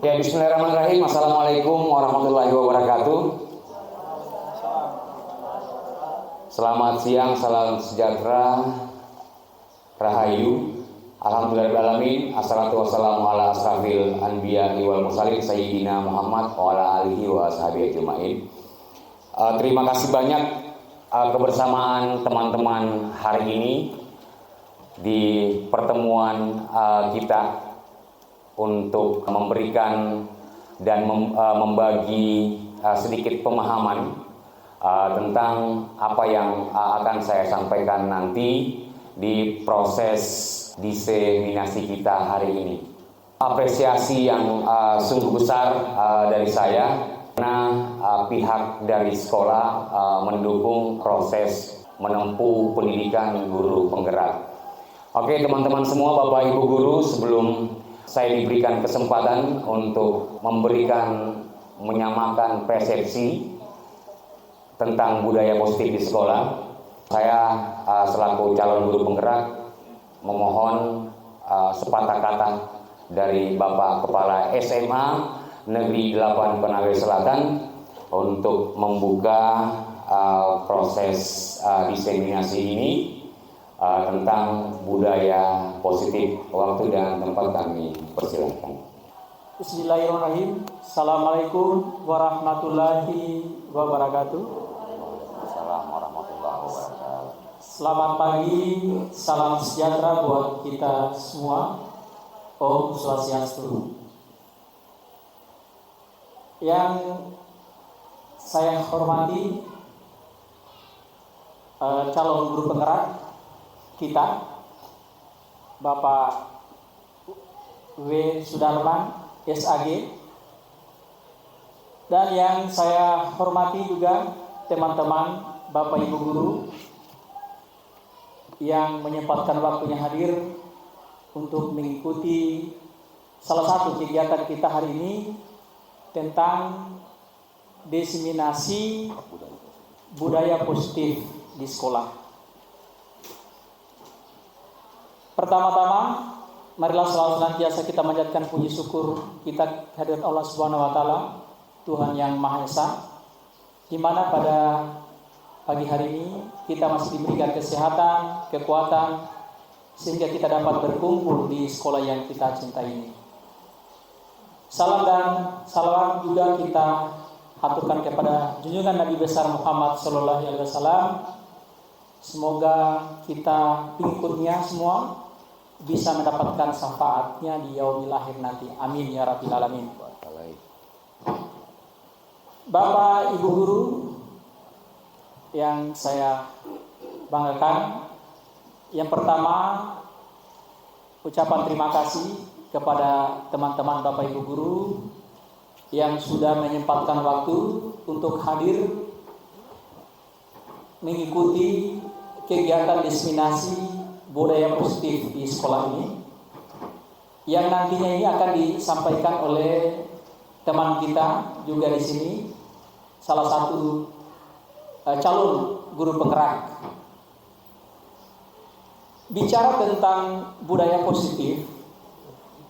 Ya, bismillahirrahmanirrahim. Assalamualaikum warahmatullahi wabarakatuh. Selamat siang, salam sejahtera, rahayu. Alhamdulillahirrahmanirrahim. Assalatu wassalamu ala asrafil anbiya wal mursalin sayyidina Muhammad wa ala alihi wa ashabihi ajma'in. Terima kasih banyak kebersamaan teman-teman hari ini di pertemuan kita untuk memberikan dan membagi sedikit pemahaman tentang apa yang akan saya sampaikan nanti di proses diseminasi kita hari ini. Apresiasi yang sungguh besar dari saya karena pihak dari sekolah mendukung proses menempuh pendidikan guru penggerak. Oke teman-teman semua, Bapak Ibu guru, sebelum saya diberikan kesempatan untuk menyamakan persepsi tentang budaya positif di sekolah. Saya selaku calon guru penggerak memohon sepatah kata dari Bapak Kepala SMA Negeri 8 Konawe Selatan untuk membuka proses diseminasi ini tentang budaya positif. Waktu dan tempat kami persilakan. Bismillahirrahmanirrahim. Assalamualaikum warahmatullahi wabarakatuh. Assalamualaikum warahmatullahi wabarakatuh. Selamat pagi, salam sejahtera buat kita semua. Om Swastiastu. Yang saya hormati calon guru penggerak kita, Bapak W. Sudarman, SAG, dan yang saya hormati juga teman-teman Bapak Ibu guru yang menyempatkan waktunya hadir untuk mengikuti salah satu kegiatan kita hari ini tentang diseminasi budaya positif di sekolah. Pertama-tama, marilah selalu senantiasa kita manjatkan puji syukur kita kehadirat Allah Subhanahu wa taala, Tuhan yang Maha Esa, di mana pada pagi hari ini kita masih diberikan kesehatan, kekuatan sehingga kita dapat berkumpul di sekolah yang kita cintai ini. Salam dan salawat juga kita haturkan kepada junjungan Nabi besar Muhammad sallallahu alaihi wasallam. Semoga kita pengikutnya semua bisa mendapatkan syafaatnya di yaumil akhir nanti. Amin ya rabbil alamin. Bapak Ibu guru yang saya banggakan, yang pertama ucapan terima kasih kepada teman-teman Bapak Ibu guru yang sudah menyempatkan waktu untuk hadir mengikuti kegiatan diseminasi budaya positif di sekolah ini, yang nantinya ini akan disampaikan oleh teman kita juga di sini, salah satu calon guru penggerak. Bicara tentang budaya positif,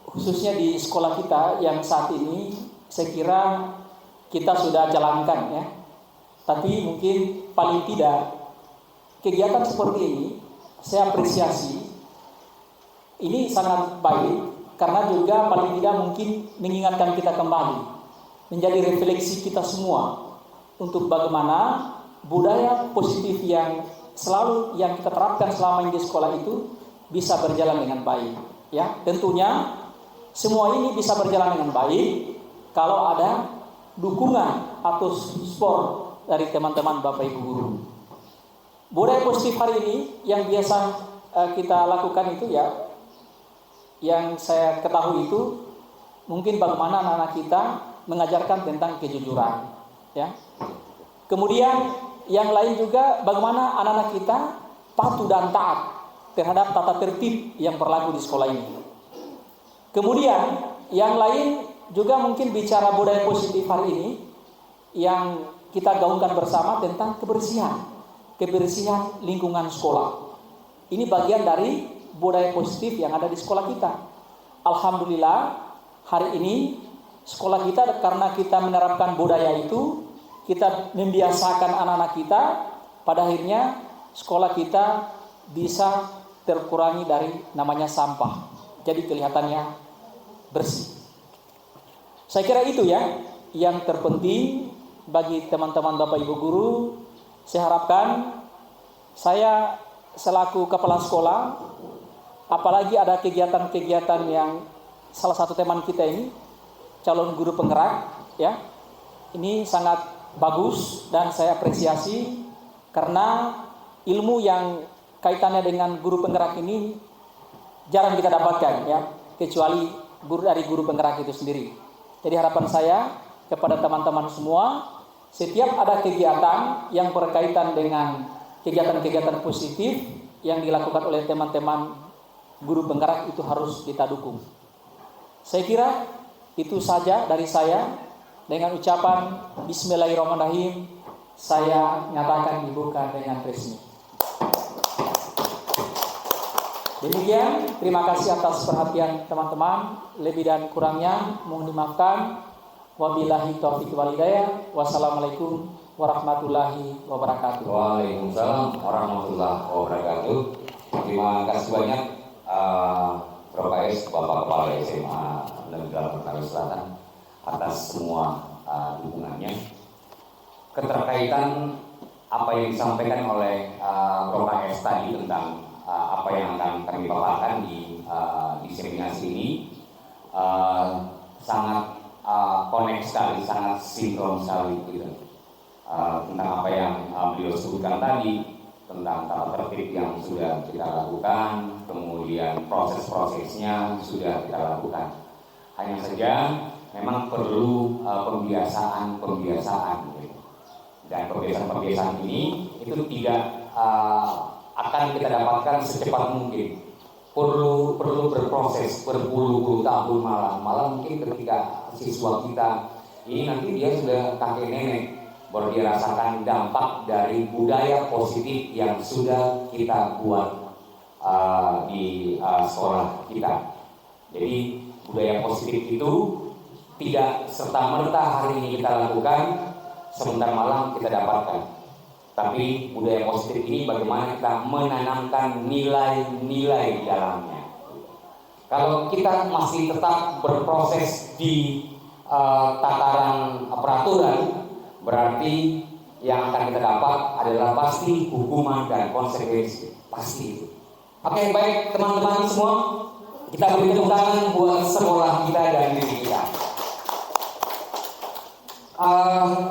khususnya di sekolah kita yang saat ini, saya kira kita sudah jalankan ya. Tapi mungkin paling tidak kegiatan seperti ini saya apresiasi. Ini sangat baik karena juga paling tidak mungkin mengingatkan kita kembali, menjadi refleksi kita semua untuk bagaimana budaya positif yang selalu yang kita terapkan selama ini di sekolah itu bisa berjalan dengan baik. Ya, tentunya semua ini bisa berjalan dengan baik kalau ada dukungan atau support dari teman-teman Bapak Ibu guru. Budaya positif hari ini yang biasa kita lakukan itu ya, yang saya ketahui itu mungkin bagaimana anak-anak kita mengajarkan tentang kejujuran, ya. Kemudian yang lain juga bagaimana anak-anak kita patuh dan taat terhadap tata tertib yang berlaku di sekolah ini. Kemudian yang lain juga mungkin bicara budaya positif hari ini yang kita gaungkan bersama tentang kebersihan lingkungan sekolah. Ini bagian dari budaya positif yang ada di sekolah kita. Alhamdulillah hari ini sekolah kita karena kita menerapkan budaya itu, kita membiasakan anak-anak kita, pada akhirnya sekolah kita bisa terkurangi dari namanya sampah. Jadi kelihatannya bersih. Saya kira itu ya yang terpenting bagi teman-teman Bapak Ibu guru. Saya harapkan saya selaku kepala sekolah, apalagi ada kegiatan-kegiatan yang salah satu teman kita ini calon guru penggerak ya, ini sangat bagus dan saya apresiasi karena ilmu yang kaitannya dengan guru penggerak ini jarang kita dapatkan ya, kecuali dari guru penggerak itu sendiri. Jadi harapan saya kepada teman-teman semua, setiap ada kegiatan yang berkaitan dengan kegiatan-kegiatan positif yang dilakukan oleh teman-teman guru penggerak itu harus kita dukung. Saya kira itu saja dari saya. Dengan ucapan Bismillahirrahmanirrahim, saya nyatakan dibuka dengan resmi. Demikian, terima kasih atas perhatian teman-teman. Lebih dan kurangnya mohon dimaafkan. Wabillahi taufiq wal hidayah. Wassalamualaikum warahmatullahi wabarakatuh. Waalaikumsalam warahmatullahi wabarakatuh. Terima kasih banyak Prof. AS, Bapak Kepala SMA Negeri Betawi Selatan atas semua dukungannya. Keterkaitan apa yang disampaikan oleh Prof. AS tadi tentang apa yang akan kami paparkan di diseminasi ini sangat connect sekali, sangat sinkron sekali gitu. Tentang apa yang beliau sebutkan tadi, tentang tata tertib yang sudah kita lakukan, kemudian proses-prosesnya sudah kita lakukan. Hanya saja memang perlu pembiasaan gitu. Dan pembiasaan ini itu tidak akan kita dapatkan secepat mungkin. Perlu berproses berpuluh-puluh tahun, malah mungkin ketika siswa kita ini nanti dia sudah kakek nenek, baru dia rasakan dampak dari budaya positif yang sudah kita buat di sekolah kita. Jadi budaya positif itu tidak serta-merta hari ini kita lakukan, sebentar malam kita dapatkan. Tapi budaya positif ini bagaimana kita menanamkan nilai-nilai di dalamnya. Kalau kita masih tetap berproses di tataran peraturan, berarti yang akan kita dapat adalah pasti hukuman dan konsekuensi. Pasti itu. Oke, baik teman-teman semua, kita beri tepuk tangan buat sekolah kita dan diri kita.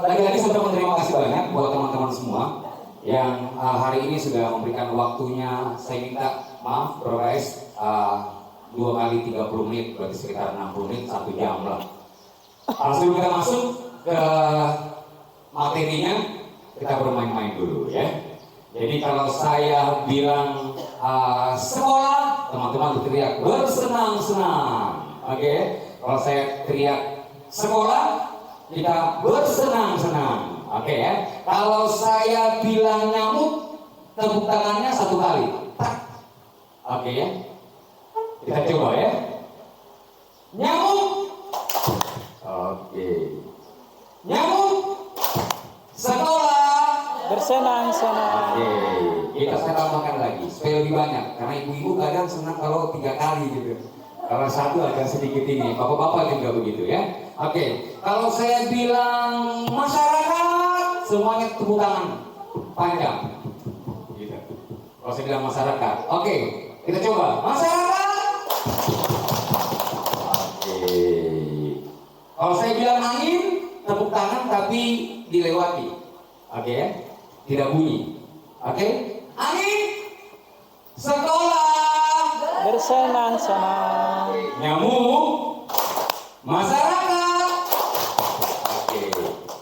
Lagi-lagi saya berterima kasih banyak buat teman-teman semua yang hari ini sudah memberikan waktunya. Saya minta maaf Bro guys, 2 kali 30 menit, berarti sekitar 60 menit, 1 jam lah. Langsung kita masuk ke materinya, kita bermain-main dulu ya. Jadi kalau saya bilang sekolah, teman-teman berteriak bersenang-senang. Oke. Kalau saya teriak sekolah, kita bersenang-senang. Oke ya. Kalau saya bilang nyamuk, tepuk tangannya 1 kali. Oke ya. Kita coba ya. Nyamuk. Oke. Nyamuk. Sekolah. Bersenang-senang. Oke. Kita saya tambahkan lagi supaya lebih banyak. Karena ibu-ibu kadang senang kalau 3 kali gitu. Kalau 1 agak sedikit ini. Bapak-bapak juga begitu ya. Oke. Kalau saya bilang masyarakat, semuanya tepuk tangan panjang. Gitu. Kalau saya bilang masyarakat. Oke. Kita coba. Masyarakat. Oke. Kalau saya bilang angin, tepuk tangan tapi dilewati. Oke ya. Tidak bunyi. Oke. Angin. Sekolah. Bersenang-senang. Nyamuk. Masyarakat. Oke.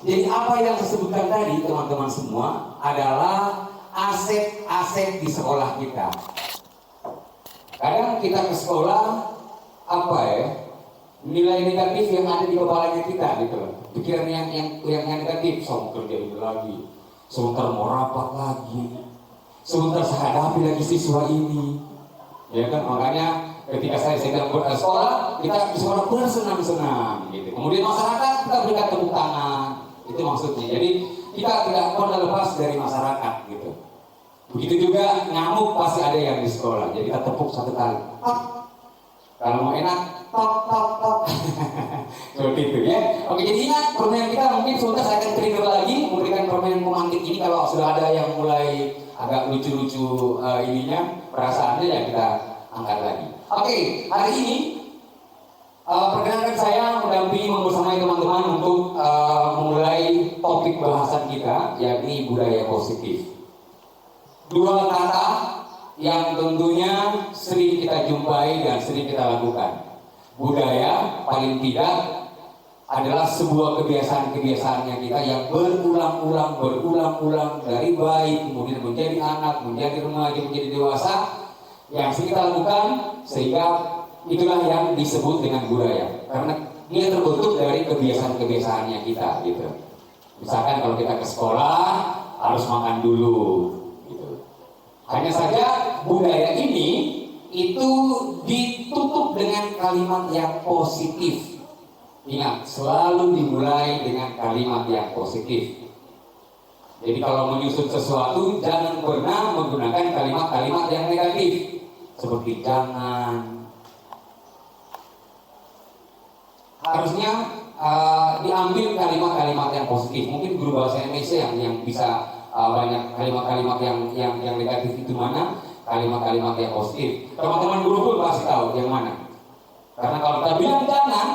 Jadi apa yang saya sebutkan tadi teman-teman semua adalah aset-aset di sekolah kita. Kadang kita ke sekolah apa ya, nilai negatif yang ada di kepalanya kita gitu loh. Pikiran yang negatif, sebentar dia itu lagi, sebentar mau rapat lagi, sebentar saya hadapi lagi siswa ini. Ya kan, makanya Ketika saya sedang sekolah, kita di sekolah bersenang-senang gitu. Kemudian masyarakat kita berikan tepuk tangan. Itu maksudnya. Jadi kita tidak pernah lepas dari masyarakat gitu. Begitu juga nyamuk pasti ada yang di sekolah. Jadi kita tepuk satu kali. Tok. Kalau mau enak, tok tok tok. Seperti itu ya. Oke, jadi ingat permainan kita mungkin sebentar saya akan trigger lagi memberikan permainan pemantik ini kalau sudah ada yang mulai agak lucu-lucu ininya perasaannya ya kita angkat lagi. Oke, hari ini perkenankan saya mendampingi membersamai teman-teman untuk memulai topik bahasan kita yakni budaya positif. Dua kata yang tentunya sering kita jumpai dan sering kita lakukan. Budaya paling tidak adalah sebuah kebiasaan-kebiasaannya kita yang berulang-ulang dari bayi kemudian menjadi anak, menjadi remaja, menjadi dewasa yang sering kita lakukan sehingga itulah yang disebut dengan budaya karena dia terbentuk dari kebiasaan-kebiasaannya kita gitu. Misalkan kalau kita ke sekolah harus makan dulu gitu. Hanya saja budaya ini itu ditutup dengan kalimat yang positif. Ingat, selalu dimulai dengan kalimat yang positif. Jadi kalau menyusun sesuatu jangan pernah menggunakan kalimat-kalimat yang negatif seperti jangan. Harusnya diambil kalimat-kalimat yang positif. Mungkin guru bahasa Indonesia yang bisa banyak kalimat-kalimat yang negatif itu mana, kalimat-kalimat yang positif. Teman-teman guru pun pasti tahu yang mana. Karena kalau kita bilang jangan,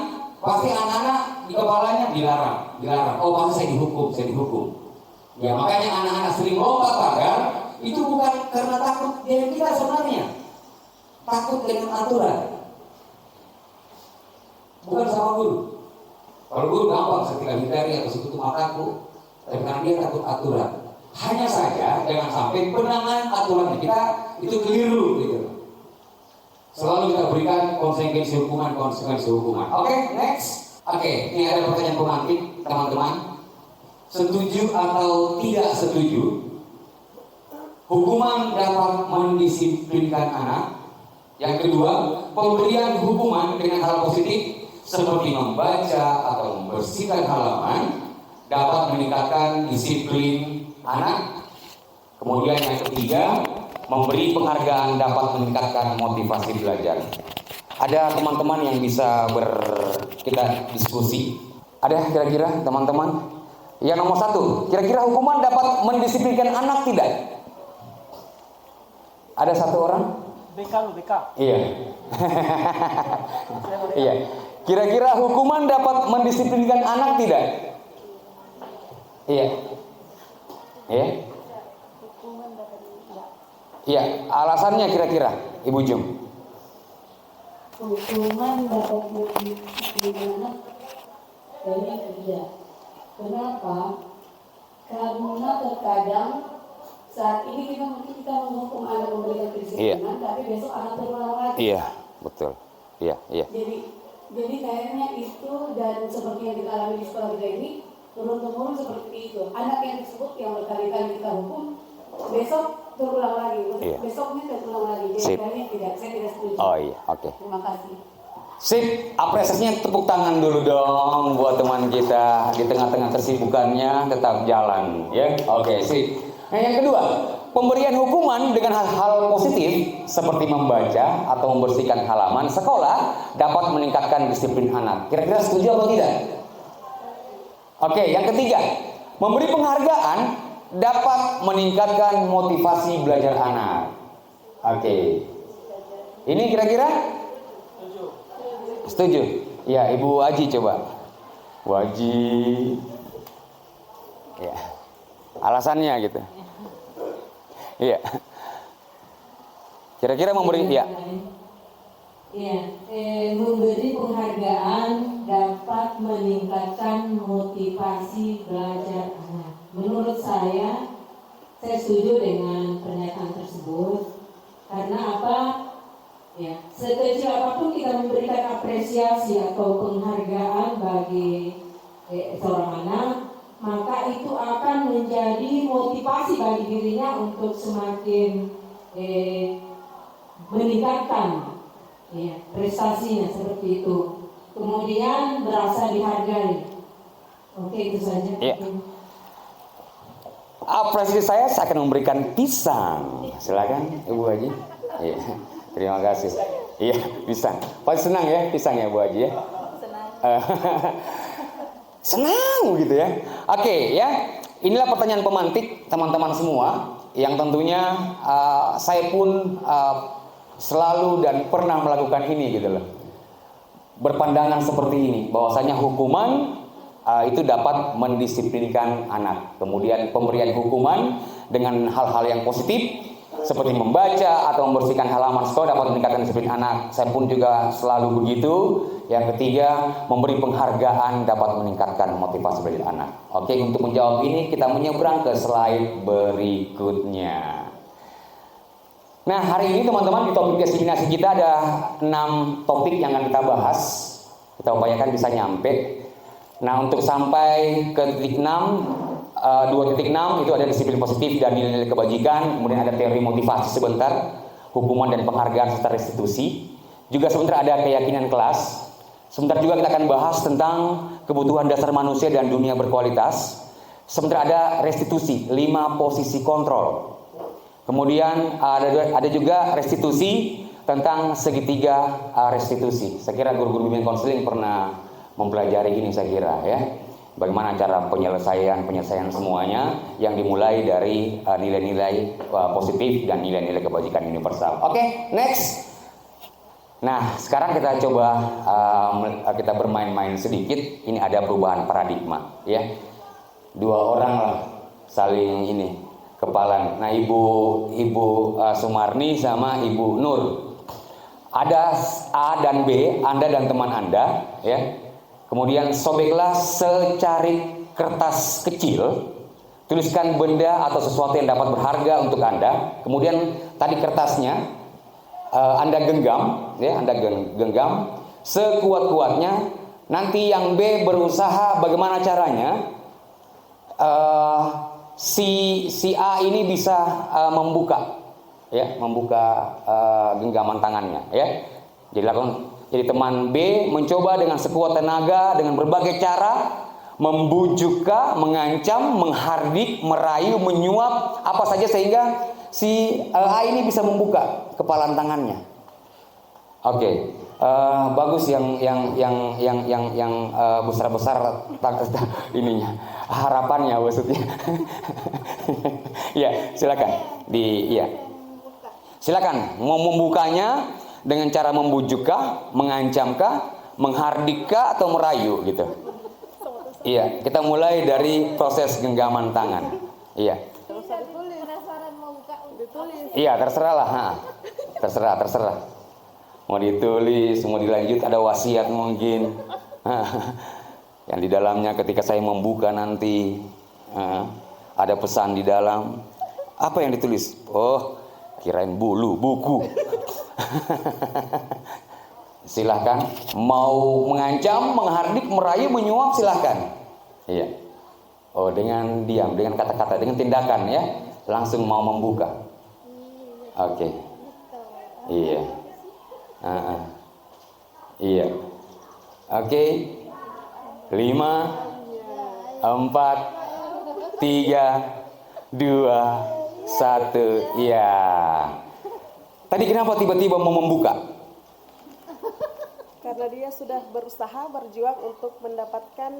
pasti anak-anak di kepalanya dilarang. Oh pasti saya dihukum. Ya makanya anak-anak sering lompat pagar itu bukan karena takut dari kita sebenarnya, takut dengan aturan. Bukan sama guru. Kalau guru gampang ketika hindari atau sekutu mataku, tapi karena dia takut aturan. Hanya saja jangan sampai penanganan aturan kita itu keliru gitu. Selalu kita berikan konsekuensi hukuman. Oke, next. Oke, ini ada pertanyaan pemantik, teman-teman. Setuju atau tidak setuju? Hukuman dapat mendisiplinkan anak. Yang kedua, pemberian hukuman dengan hal positif seperti membaca atau membersihkan halaman dapat meningkatkan disiplin anak. Kemudian yang ketiga, memberi penghargaan dapat meningkatkan motivasi belajar. Ada teman-teman yang bisa kita diskusi. Ada kira-kira teman-teman? Yang nomor satu, kira-kira hukuman dapat mendisiplinkan anak tidak? Ada satu orang? BK. Iya. Iya. Kira-kira hukuman dapat mendisiplinkan anak tidak? Iya. Iya. Iya, alasannya kira-kira, Ibu Jum. Hukuman dapat mendisiplinkan anak kayaknya tidak. Kenapa? Karena terkadang saat ini kita menghukum anak memberikan kedisiplinan, tapi besok anak terulang lagi. Iya, betul. Iya. Jadi kayaknya itu dan seperti yang kita alami di sekolah kita ini turun-temurun seperti itu. Anak yang tersebut yang berkali-kali kita hukum, besok terulang lagi. Besoknya terulang lagi. Jadi kayaknya tidak. Saya tidak setuju. Oh iya, oke. Terima kasih. Sip, apresiasinya tepuk tangan dulu dong buat teman kita di tengah-tengah kesibukannya tetap jalan, ya. Oke, sip. Nah, yang kedua, pemberian hukuman dengan hal-hal positif seperti membaca atau membersihkan halaman sekolah dapat meningkatkan disiplin anak. Kira-kira setuju atau tidak? Oke, yang ketiga, memberi penghargaan dapat meningkatkan motivasi belajar anak. Oke. Ini kira-kira? Setuju? Ya, Ibu Aji coba. Bu Aji. Ya. Alasannya gitu. Iya. Kira-kira memberi ya. Iya, memberi penghargaan dapat meningkatkan motivasi belajar anak. Menurut saya setuju dengan pernyataan tersebut. Karena apa? Ya, sekecil apapun kita memberikan apresiasi atau penghargaan bagi seorang anak, maka itu akan menjadi motivasi bagi dirinya untuk semakin meningkatkan Ya, prestasinya seperti itu. Kemudian merasa dihargai. Oke, itu saja. Iya. Apresiasi saya akan memberikan pisang. Silakan Ibu Haji. Iya. Terima kasih. Iya, pisang. Pasti senang ya pisang ya Bu Haji ya. Senang. Senang gitu ya. Oke ya. Inilah pertanyaan pemantik teman-teman semua yang tentunya saya pun selalu dan pernah melakukan ini gitu loh. Berpandangan seperti ini, bahwasanya hukuman itu dapat mendisiplinkan anak. Kemudian pemberian hukuman dengan hal-hal yang positif seperti membaca atau membersihkan halaman sekolah dapat meningkatkan disiplin anak. Saya pun juga selalu begitu. Yang ketiga, memberi penghargaan dapat meningkatkan motivasi bagi anak. Oke, untuk menjawab ini kita menyeberang ke slide berikutnya. Nah, hari ini teman-teman di topik destinasi kita ada 6 topik yang akan kita bahas. Kita upayakan bisa nyampe. Nah, untuk sampai ke titik 6, 2.6 itu ada disiplin positif dan nilai-nilai kebajikan. Kemudian ada teori motivasi sebentar, hukuman dan penghargaan serta restitusi. Juga sebentar ada keyakinan kelas. Sebentar juga kita akan bahas tentang kebutuhan dasar manusia dan dunia berkualitas. Sebentar ada restitusi, 5 posisi kontrol. Kemudian ada juga restitusi tentang segitiga restitusi. Saya kira guru-guru bimbingan konseling pernah mempelajari ini saya kira ya. Bagaimana cara penyelesaian semuanya yang dimulai dari nilai-nilai positif dan nilai-nilai kebajikan universal. Oke, next. Nah, sekarang kita coba kita bermain-main sedikit. Ini ada perubahan paradigma ya. 2 orang lah saling ini kepalan. Nah, Ibu Sumarni sama Ibu Nur. Ada A dan B, Anda dan teman Anda ya. Kemudian sobeklah secarik kertas kecil, tuliskan benda atau sesuatu yang dapat berharga untuk Anda. Kemudian tadi kertasnya Anda genggam, ya, Anda genggam sekuat-kuatnya. Nanti yang B berusaha bagaimana caranya si A ini bisa membuka, ya, membuka genggaman tangannya, ya. Jadi teman B mencoba dengan sekuat tenaga dengan berbagai cara membujuk, mengancam, menghardik, merayu, menyuap apa saja sehingga si A ini bisa membuka kepalan tangannya. Oke, bagus yang besar-besar ininya harapannya maksudnya. Ya, silakan silakan mau membukanya dengan cara membujukkah, mengancamkah, menghardikkah atau merayu gitu. Iya, kita mulai dari proses genggaman tangan. Iya. Iya, terserah lah. Terserah. Mau ditulis, mau dilanjut, ada wasiat mungkin. Yang di dalamnya ketika saya membuka nanti ada pesan di dalam. Apa yang ditulis? Oh, kirain buku. Silahkan. Mau mengancam, menghardik, merayu, menyuap, silahkan. Iya. Oh, dengan diam, dengan kata-kata, dengan tindakan ya. Langsung mau membuka. Oke. Iya. Iya. Oke. 5, 4, 3, 2, 1. Iya. Tadi kenapa tiba-tiba mau membuka? Karena dia sudah berusaha berjuang untuk mendapatkan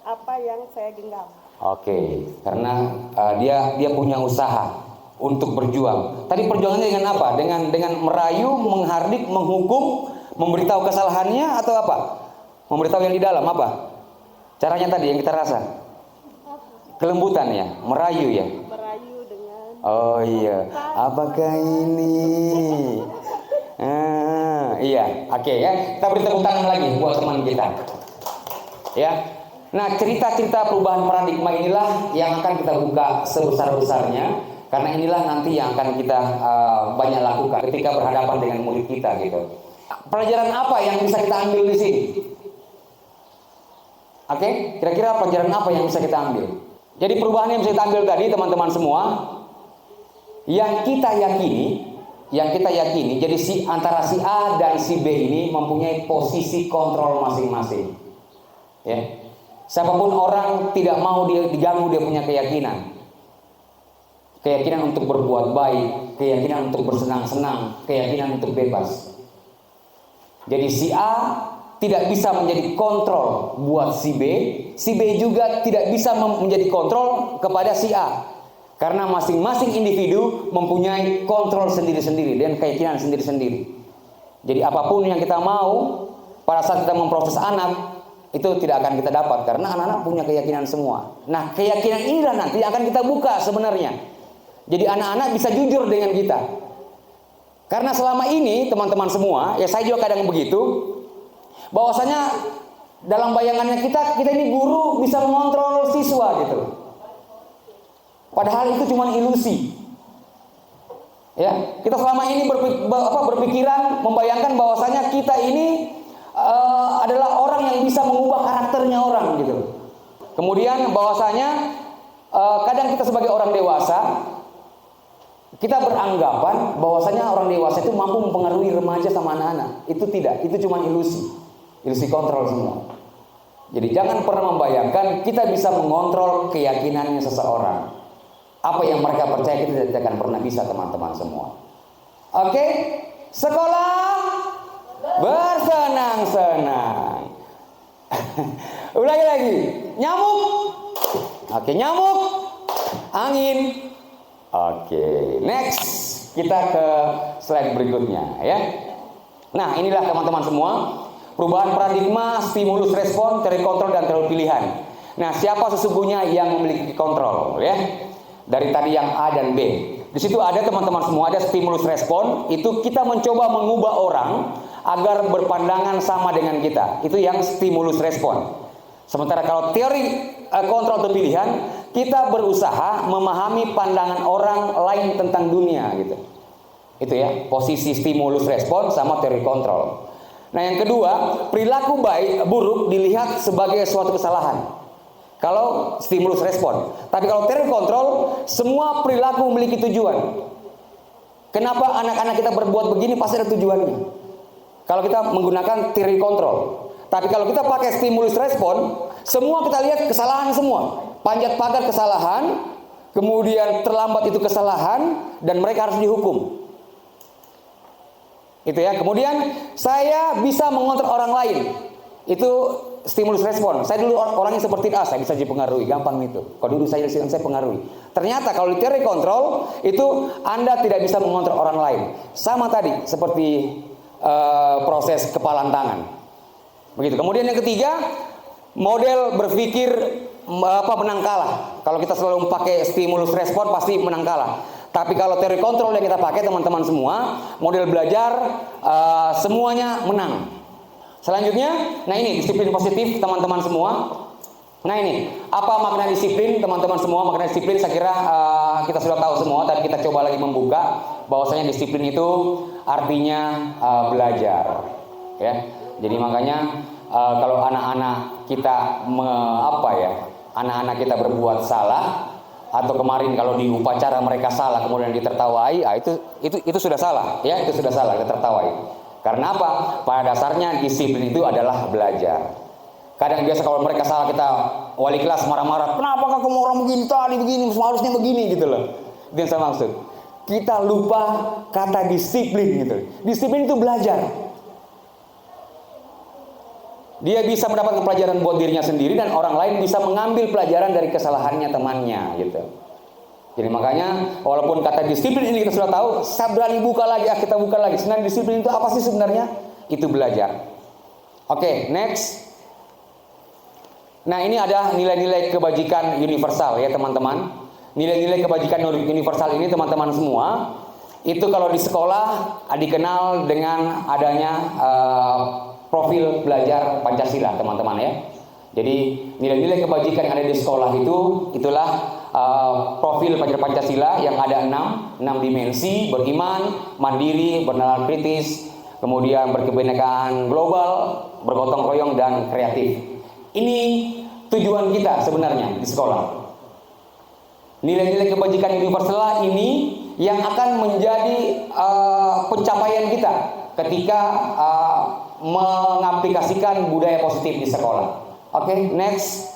apa yang saya genggam. Oke, karena dia punya usaha untuk berjuang. Tadi perjuangannya dengan apa? Dengan merayu, menghardik, menghukum, memberitahu kesalahannya atau apa? Memberitahu yang di dalam apa? Caranya tadi yang kita rasa. Kelembutan ya, merayu ya. Merayu dengan. Oh iya, apakah ini? Iya, oke ya. Kita beri tepuk tangan lagi buat teman kita. Ya. Nah, cerita-cerita perubahan paradigma inilah yang akan kita buka sebesar-besarnya, karena inilah nanti yang akan kita banyak lakukan ketika berhadapan dengan murid kita gitu. Pelajaran apa yang bisa kita ambil di sini? Oke, kira-kira pelajaran apa yang bisa kita ambil? Jadi perubahan yang bisa kita ambil tadi teman-teman semua, yang kita yakini, yang kita yakini, jadi antara si A dan si B ini mempunyai posisi kontrol masing-masing. Ya. Siapapun orang tidak mau dia diganggu dia punya keyakinan. Keyakinan untuk berbuat baik, keyakinan untuk bersenang-senang, keyakinan untuk bebas. Jadi si A tidak bisa menjadi kontrol buat si B juga tidak bisa menjadi kontrol kepada si A. Karena masing-masing individu mempunyai kontrol sendiri-sendiri dan keyakinan sendiri-sendiri. Jadi apapun yang kita mau pada saat kita memproses anak, itu tidak akan kita dapat karena anak-anak punya keyakinan semua. Nah, keyakinan inilah nanti akan kita buka sebenarnya. Jadi anak-anak bisa jujur dengan kita. Karena selama ini teman-teman semua, ya saya juga kadang begitu, bahwasanya dalam bayangannya kita ini guru bisa mengontrol siswa gitu. Padahal itu cuma ilusi. Ya, kita selama ini berpikiran, membayangkan bahwasanya kita ini adalah orang yang bisa mengubah karakternya orang gitu. Kemudian bahwasanya kadang kita sebagai orang dewasa, kita beranggapan bahwasanya orang dewasa itu mampu mempengaruhi remaja sama anak-anak. Itu tidak, itu cuma ilusi. Ilusi kontrol semua. Jadi jangan pernah membayangkan kita bisa mengontrol keyakinannya seseorang. Apa yang mereka percaya kita tidak akan pernah bisa, teman-teman semua. Oke? Sekolah bersenang-senang. Ulangi lagi. Nyamuk. Oke, nyamuk. Angin. Oke, next. Kita ke slide berikutnya ya. Nah, inilah teman-teman semua. Perubahan paradigma, stimulus respon, teori kontrol dan teori pilihan. Nah, siapa sesungguhnya yang memiliki kontrol ya? Dari tadi yang A dan B. Di situ ada teman-teman semua, ada stimulus respon. Itu kita mencoba mengubah orang agar berpandangan sama dengan kita. Itu yang stimulus respon. Sementara kalau teori kontrol atau pilihan, kita berusaha memahami pandangan orang lain tentang dunia gitu. Itu ya, posisi stimulus respon sama teori kontrol. Nah, yang kedua, perilaku buruk dilihat sebagai suatu kesalahan. Kalau stimulus respon. Tapi kalau teori kontrol, semua perilaku memiliki tujuan. Kenapa anak-anak kita berbuat begini pasti ada tujuannya. Kalau kita menggunakan teori kontrol. Tapi kalau kita pakai stimulus respon, semua kita lihat kesalahan semua. Panjat pagar kesalahan, kemudian terlambat itu kesalahan, dan mereka harus dihukum. Itu ya. Kemudian saya bisa mengontrol orang lain. Itu stimulus respon. Saya dulu orangnya seperti A, saya bisa dipengaruhi, gampang itu. Kalau dulu saya pengaruhi. Ternyata kalau di teori kontrol itu Anda tidak bisa mengontrol orang lain. Sama tadi seperti proses kepalan tangan. Begitu. Kemudian yang ketiga, model berpikir menang kalah. Kalau kita selalu pakai stimulus respon pasti menang kalah. Tapi kalau teori kontrol yang kita pakai teman-teman semua, model belajar semuanya menang. Selanjutnya, nah ini disiplin positif teman-teman semua. Nah ini, apa makna disiplin teman-teman semua? Makna disiplin saya kira kita sudah tahu semua, tapi kita coba lagi membuka bahwasanya disiplin itu artinya belajar. Ya, jadi makanya kalau anak-anak kita anak-anak kita berbuat salah, atau kemarin kalau di upacara mereka salah kemudian ditertawai, itu sudah salah, ya itu sudah salah ditertawai. Karena apa? Pada dasarnya disiplin itu adalah belajar. Kadang biasa kalau mereka salah kita wali kelas marah-marah, kenapa kamu orang begini tadi begini, harusnya begini gitu loh. Itu yang saya maksud. Kita lupa kata disiplin gitu. Disiplin itu belajar. Dia bisa mendapatkan pelajaran buat dirinya sendiri dan orang lain bisa mengambil pelajaran dari kesalahannya temannya gitu. Jadi makanya walaupun kata disiplin ini kita sudah tahu, saya berani buka lagi, kita buka lagi. Sebenarnya disiplin itu apa sih sebenarnya? Itu belajar. Oke, next. Nah, ini ada nilai-nilai kebajikan universal ya teman-teman. Nilai-nilai kebajikan universal ini teman-teman semua, itu kalau di sekolah dikenal dengan adanya profil belajar Pancasila teman-teman ya. Jadi nilai-nilai kebajikan yang ada di sekolah itulah profil pelajar Pancasila yang ada 6 dimensi: beriman, mandiri, bernalar kritis, kemudian berkebinekaan global, bergotong royong dan kreatif. Ini tujuan kita sebenarnya di sekolah. Nilai-nilai kebajikan universal ini yang akan menjadi pencapaian kita ketika mengaplikasikan budaya positif di sekolah. Oke, next.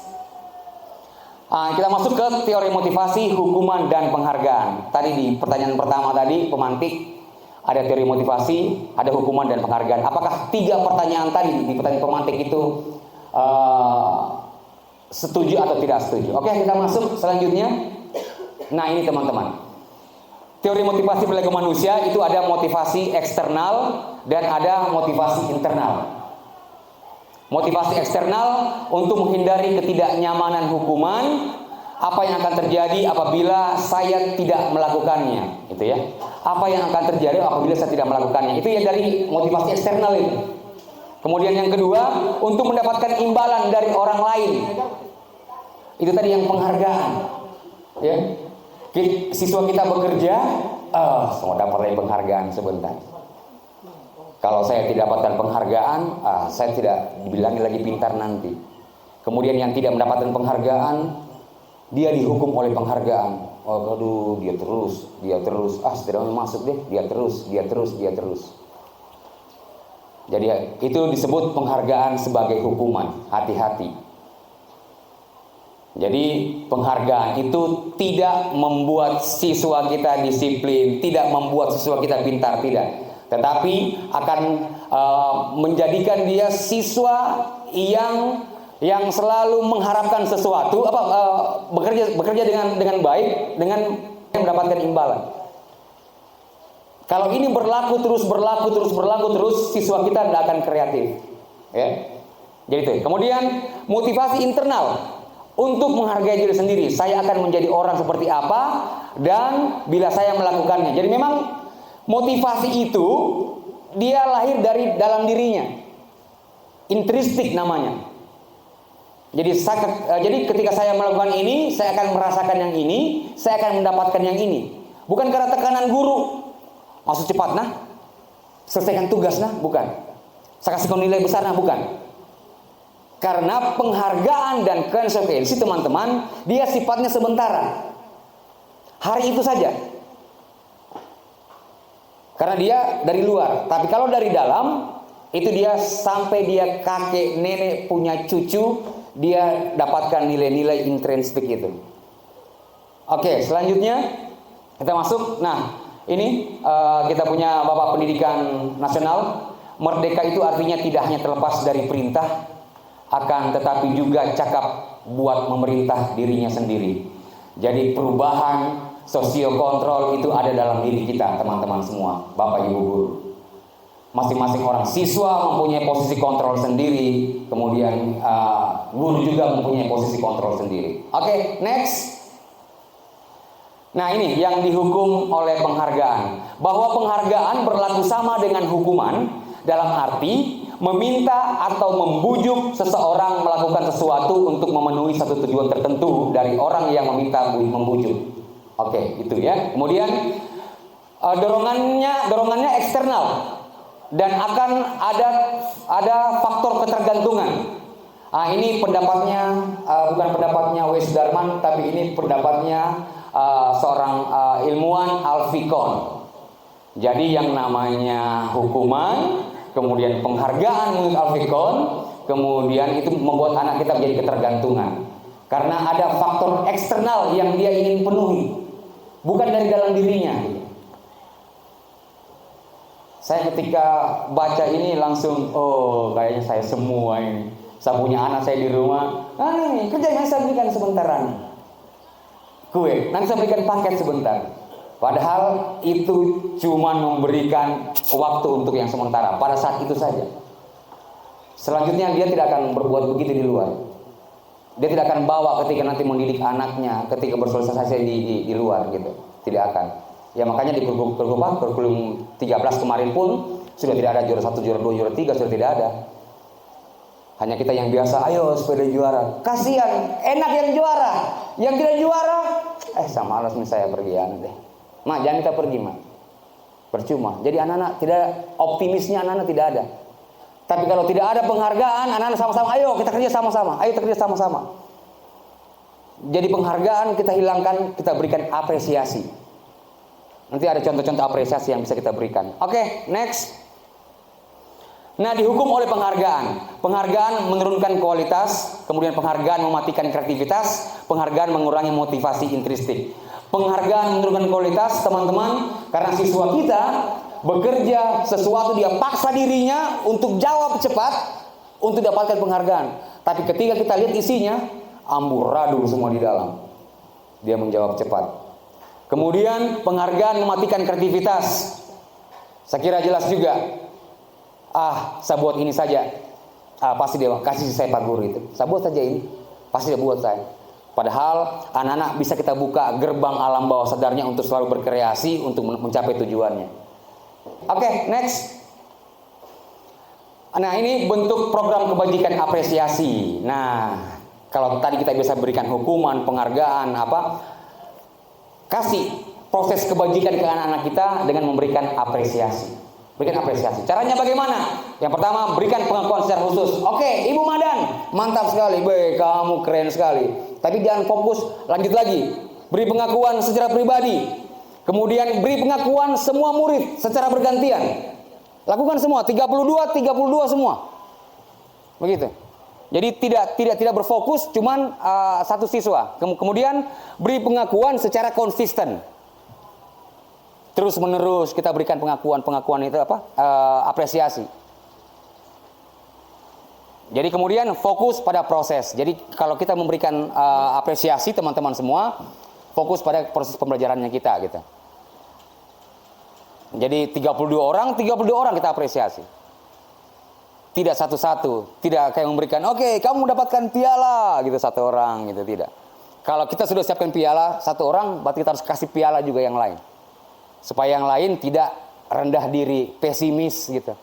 Kita masuk ke teori motivasi, hukuman, dan penghargaan. Tadi di pertanyaan pertama tadi, pemantik, ada teori motivasi, ada hukuman, dan penghargaan. Apakah 3 pertanyaan tadi di pertanyaan pemantik itu setuju atau tidak setuju? Oke, kita masuk selanjutnya. Nah, ini teman-teman. Teori motivasi perilaku manusia itu ada motivasi eksternal dan ada motivasi internal. Motivasi eksternal untuk menghindari ketidaknyamanan hukuman, apa yang akan terjadi apabila saya tidak melakukannya, gitu ya. Apa yang akan terjadi apabila saya tidak melakukannya, itu ya dari motivasi eksternal itu. Kemudian yang kedua, untuk mendapatkan imbalan dari orang lain, itu tadi yang penghargaan, ya. Siswa kita bekerja, semua dapat penghargaan sebentar. Kalau saya tidak dapatkan penghargaan, saya tidak dibilangi lagi pintar nanti. Kemudian yang tidak mendapatkan penghargaan, dia dihukum oleh penghargaan. Oh, aduh, dia terus. Setidaknya masuk deh, dia terus. Jadi itu disebut penghargaan sebagai hukuman. Hati-hati. Jadi penghargaan itu tidak membuat siswa kita disiplin, tidak membuat siswa kita pintar, tidak. Tetapi akan menjadikan dia siswa yang selalu mengharapkan sesuatu, bekerja dengan baik, dengan mendapatkan imbalan. Kalau ini berlaku terus, siswa kita tidak akan kreatif, ya. Jadi itu. Kemudian motivasi internal untuk menghargai diri sendiri. Saya akan menjadi orang seperti apa dan bila saya melakukannya. Jadi memang motivasi itu dia lahir dari dalam dirinya, intrinsik namanya. Jadi ketika saya melakukan ini, saya akan merasakan yang ini, saya akan mendapatkan yang ini. Bukan karena tekanan guru, masuk cepat nah, selesaikan tugas nah, bukan. Saya kasih nilai besar nah, bukan. Karena penghargaan dan konsekuensi teman-teman, dia sifatnya sementara, hari itu saja. Karena dia dari luar. Tapi kalau dari dalam, itu dia sampai dia kakek, nenek, punya cucu, dia dapatkan nilai-nilai intrinsik itu. Oke, selanjutnya kita masuk. Nah, ini kita punya Bapak Pendidikan Nasional. Merdeka itu artinya tidak hanya terlepas dari perintah, akan tetapi juga cakap buat memerintah dirinya sendiri. Jadi perubahan sosiokontrol itu ada dalam diri kita, teman-teman semua, Bapak Ibu guru. Masing-masing orang, siswa mempunyai posisi kontrol sendiri, kemudian guru juga mempunyai posisi kontrol sendiri. Oke, next. Nah, ini yang dihukum oleh penghargaan. Bahwa penghargaan berlaku sama dengan hukuman dalam arti meminta atau membujuk seseorang melakukan sesuatu untuk memenuhi satu tujuan tertentu dari orang yang meminta membujuk. Oke, itu ya. Kemudian dorongannya eksternal dan akan ada faktor ketergantungan. Ini pendapatnya bukan pendapatnya Wes Darman, tapi ini pendapatnya seorang ilmuwan Alfikon. Jadi yang namanya hukuman, kemudian penghargaan menurut Alfikon, kemudian itu membuat anak kita menjadi ketergantungan. Karena ada faktor eksternal yang dia ingin penuhi, bukan dari dalam dirinya. Saya ketika baca ini langsung, oh kayaknya saya semua ini. Saya punya anak saya di rumah, nih kerjanya saya berikan sebentar. Kue, nanti saya berikan paket sebentar. Padahal itu cuma memberikan waktu untuk yang sementara, pada saat itu saja. Selanjutnya dia tidak akan berbuat begitu di luar. Dia tidak akan bawa ketika nanti mendidik anaknya, ketika bersosialisasi di luar gitu. Tidak akan. Ya makanya di kurikulum 13 kemarin pun sudah tidak ada juara 1, juara 2, juara 3, sudah tidak ada. Hanya kita yang biasa, ayo sepeda juara. Kasihan, enak yang juara. Yang tidak juara, sama alas saya pergi deh. Mak, jangan kita pergi, Mak. Percuma. Jadi anak-anak tidak, optimisnya anak-anak tidak ada. Tapi kalau tidak ada penghargaan, anak-anak sama-sama, ayo kita kerja sama-sama. Ayo kita kerja sama-sama. Jadi penghargaan kita hilangkan, kita berikan apresiasi. Nanti ada contoh-contoh apresiasi yang bisa kita berikan. Oke, next. Nah, dihukum oleh penghargaan. Penghargaan menurunkan kualitas, kemudian penghargaan mematikan kreativitas, penghargaan mengurangi motivasi intrinsik. Penghargaan menurunkan kualitas, teman-teman, karena siswa kita bekerja sesuatu, dia paksa dirinya untuk jawab cepat untuk dapatkan penghargaan. Tapi ketika kita lihat isinya, amburadul semua di dalam. Dia menjawab cepat. Kemudian penghargaan mematikan kreativitas. Saya kira jelas juga. Saya buat ini saja. Pasti dia kasih saya Pak Guru itu. Saya buat saja ini. Pasti dia buat saya. Padahal anak-anak bisa kita buka gerbang alam bawah sadarnya untuk selalu berkreasi untuk mencapai tujuannya. Oke, next. Nah, ini bentuk program kebajikan apresiasi. Nah, kalau tadi kita bisa berikan hukuman, penghargaan, kasih proses kebajikan ke anak-anak kita dengan memberikan apresiasi. Berikan apresiasi. Caranya bagaimana? Yang pertama, berikan pengakuan secara khusus. Oke, Ibu Madan, mantap sekali. Kamu keren sekali. Tapi jangan fokus, lanjut lagi. Beri pengakuan secara pribadi. Kemudian beri pengakuan semua murid secara bergantian. Lakukan semua, 32 semua. Begitu. Jadi tidak berfokus cuman satu siswa. Kemudian beri pengakuan secara konsisten. Terus menerus kita berikan pengakuan itu apresiasi. Jadi kemudian fokus pada proses. Jadi kalau kita memberikan apresiasi teman-teman semua, fokus pada proses pembelajarannya kita gitu. Jadi 32 orang kita apresiasi. Tidak satu-satu, tidak kayak memberikan, oke, kamu mendapatkan piala gitu satu orang gitu, tidak. Kalau kita sudah siapkan piala satu orang, berarti kita harus kasih piala juga yang lain. Supaya yang lain tidak rendah diri, pesimis gitu.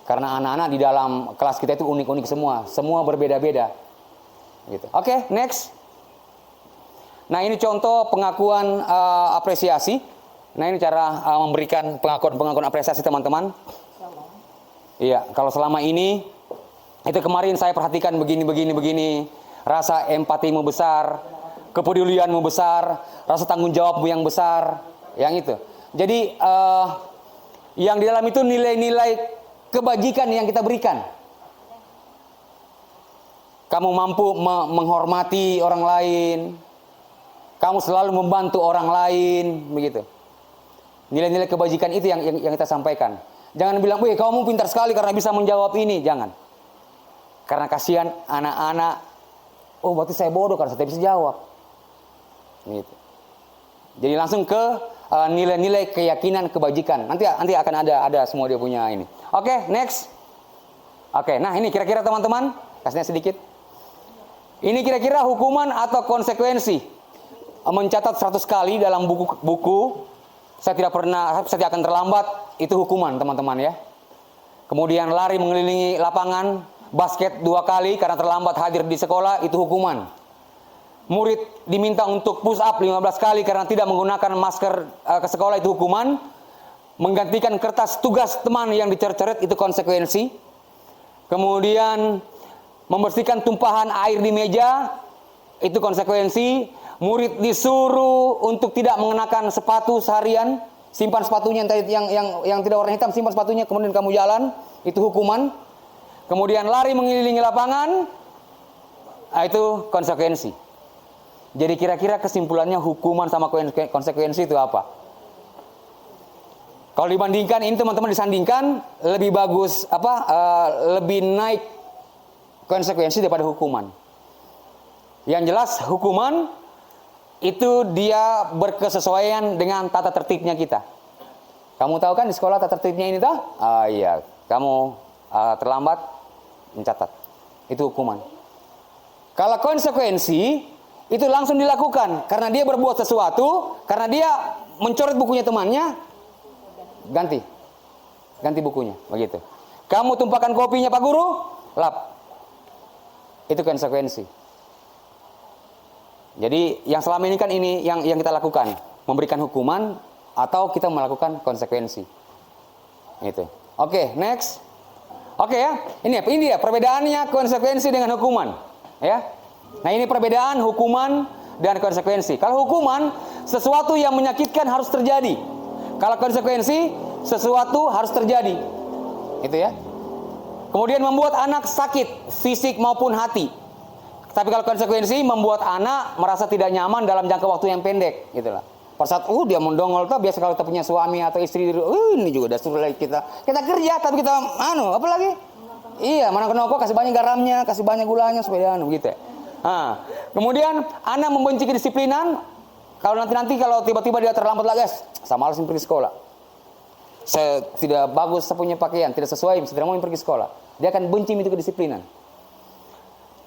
Karena anak-anak di dalam kelas kita itu unik-unik semua berbeda-beda. Gitu. Oke, next. Nah, ini contoh pengakuan apresiasi. Nah, ini cara memberikan pengakuan apresiasi teman-teman. Iya, kalau selama ini, itu kemarin saya perhatikan begini. Rasa empatimu besar, kepedulianmu besar, rasa tanggung jawabmu yang besar, yang itu. Jadi, yang di dalam itu nilai-nilai kebajikan yang kita berikan. Kamu mampu menghormati orang lain, kamu selalu membantu orang lain, begitu. Nilai-nilai kebajikan itu yang kita sampaikan. Jangan bilang, wih kamu pintar sekali karena bisa menjawab ini. Jangan. Karena kasihan anak-anak. Oh berarti saya bodoh karena saya tidak bisa jawab. Gitu. Jadi langsung ke nilai-nilai keyakinan kebajikan. Nanti akan ada semua dia punya ini. Oke, next. Oke, nah ini kira-kira teman-teman. Kasihnya sedikit. Ini kira-kira hukuman atau konsekuensi. Mencatat 100 kali dalam buku. Saya tidak akan terlambat, itu hukuman teman-teman ya. Kemudian lari mengelilingi lapangan, basket 2 kali karena terlambat hadir di sekolah, itu hukuman. Murid diminta untuk push up 15 kali karena tidak menggunakan masker ke sekolah, itu hukuman. Menggantikan kertas tugas teman yang dicoret-coret, itu konsekuensi. Kemudian membersihkan tumpahan air di meja, itu konsekuensi. Murid disuruh untuk tidak mengenakan sepatu seharian, simpan sepatunya yang tidak warna hitam, simpan sepatunya, kemudian kamu jalan, itu hukuman. Kemudian lari mengelilingi lapangan, itu konsekuensi. Jadi kira-kira kesimpulannya hukuman sama konsekuensi itu apa? Kalau dibandingkan ini teman-teman disandingkan, lebih bagus lebih naik konsekuensi daripada hukuman. Yang jelas hukuman itu dia berkesesuaian dengan tata tertibnya kita. Kamu tahu kan di sekolah tata tertibnya ini toh? Iya, kamu terlambat mencatat. Itu hukuman. Kalau konsekuensi itu langsung dilakukan karena dia berbuat sesuatu, karena dia mencoret bukunya temannya, ganti bukunya, begitu. Kamu tumpahkan kopinya Pak Guru, lap. Itu konsekuensi. Jadi yang selama ini kan ini yang kita lakukan, memberikan hukuman atau kita melakukan konsekuensi. Gitu. Oke, next. Oke ya, ini dia perbedaannya konsekuensi dengan hukuman, ya. Nah ini perbedaan hukuman dan konsekuensi. Kalau hukuman sesuatu yang menyakitkan harus terjadi. Kalau konsekuensi, sesuatu harus terjadi. Itu ya. Kemudian membuat anak sakit, fisik maupun hati. Tapi kalau konsekuensi membuat anak merasa tidak nyaman dalam jangka waktu yang pendek, gitulah. Pada saat dia mendongol tuh biasa kalau kita punya suami atau istri, ini juga udah suruh kita kerja tapi kita apa lagi? Iya, mana kenapa kasih banyak garamnya, kasih banyak gulanya supaya gitu. Nah, kemudian anak membenci kedisiplinan. Kalau nanti kalau tiba-tiba dia terlambat lagi, saya malas pergi sekolah. Saya tidak bagus saya punya pakaian, tidak sesuai, saya tidak mau pergi sekolah. Dia akan benci itu kedisiplinan.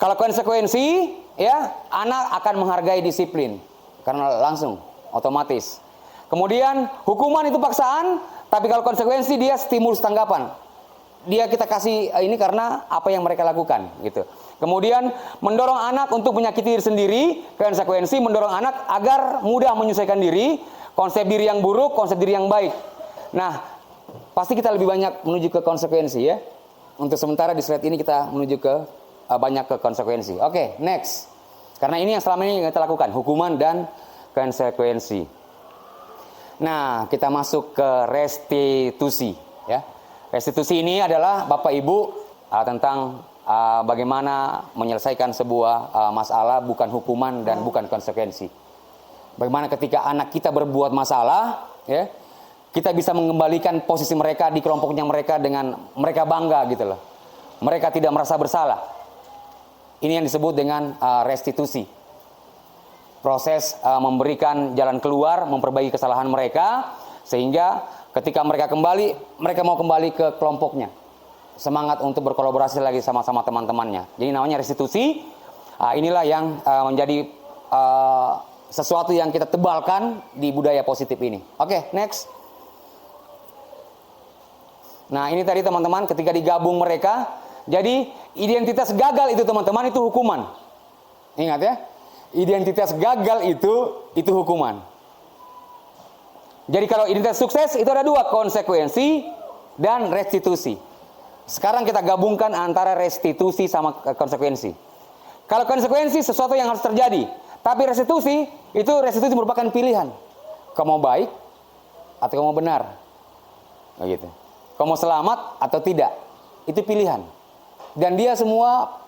Kalau konsekuensi, ya, anak akan menghargai disiplin karena langsung otomatis. Kemudian hukuman itu paksaan, tapi kalau konsekuensi dia stimulus tanggapan. Dia kita kasih ini karena apa yang mereka lakukan, gitu. Kemudian mendorong anak untuk menyakiti diri sendiri, konsekuensi mendorong anak agar mudah menyesuaikan diri, konsep diri yang buruk, konsep diri yang baik. Nah, pasti kita lebih banyak menuju ke konsekuensi ya. Untuk sementara di slide ini kita menuju ke banyak ke konsekuensi. Oke, next. Karena ini yang selama ini kita lakukan, hukuman dan konsekuensi. Nah, kita masuk ke restitusi ya. Restitusi ini adalah Bapak Ibu tentang bagaimana menyelesaikan sebuah masalah, bukan hukuman dan bukan konsekuensi. Bagaimana ketika anak kita berbuat masalah, ya, kita bisa mengembalikan posisi mereka di kelompoknya mereka dengan mereka bangga gitu loh. Mereka tidak merasa bersalah. Ini yang disebut dengan restitusi. Proses memberikan jalan keluar, memperbaiki kesalahan mereka, sehingga ketika mereka kembali, mereka mau kembali ke kelompoknya. Semangat untuk berkolaborasi lagi sama-sama teman-temannya. Jadi namanya restitusi. Inilah yang menjadi sesuatu yang kita tebalkan di budaya positif ini. Oke, next. Nah, ini tadi teman-teman ketika digabung mereka, jadi identitas gagal itu teman-teman itu hukuman. Ingat ya, identitas gagal itu hukuman. Jadi kalau identitas sukses itu ada dua, konsekuensi dan restitusi. Sekarang kita gabungkan antara restitusi sama konsekuensi. Kalau konsekuensi sesuatu yang harus terjadi, tapi restitusi merupakan pilihan. Kamu mau baik atau kamu mau benar, begitu. Kamu mau selamat atau tidak, itu pilihan. Dan dia semua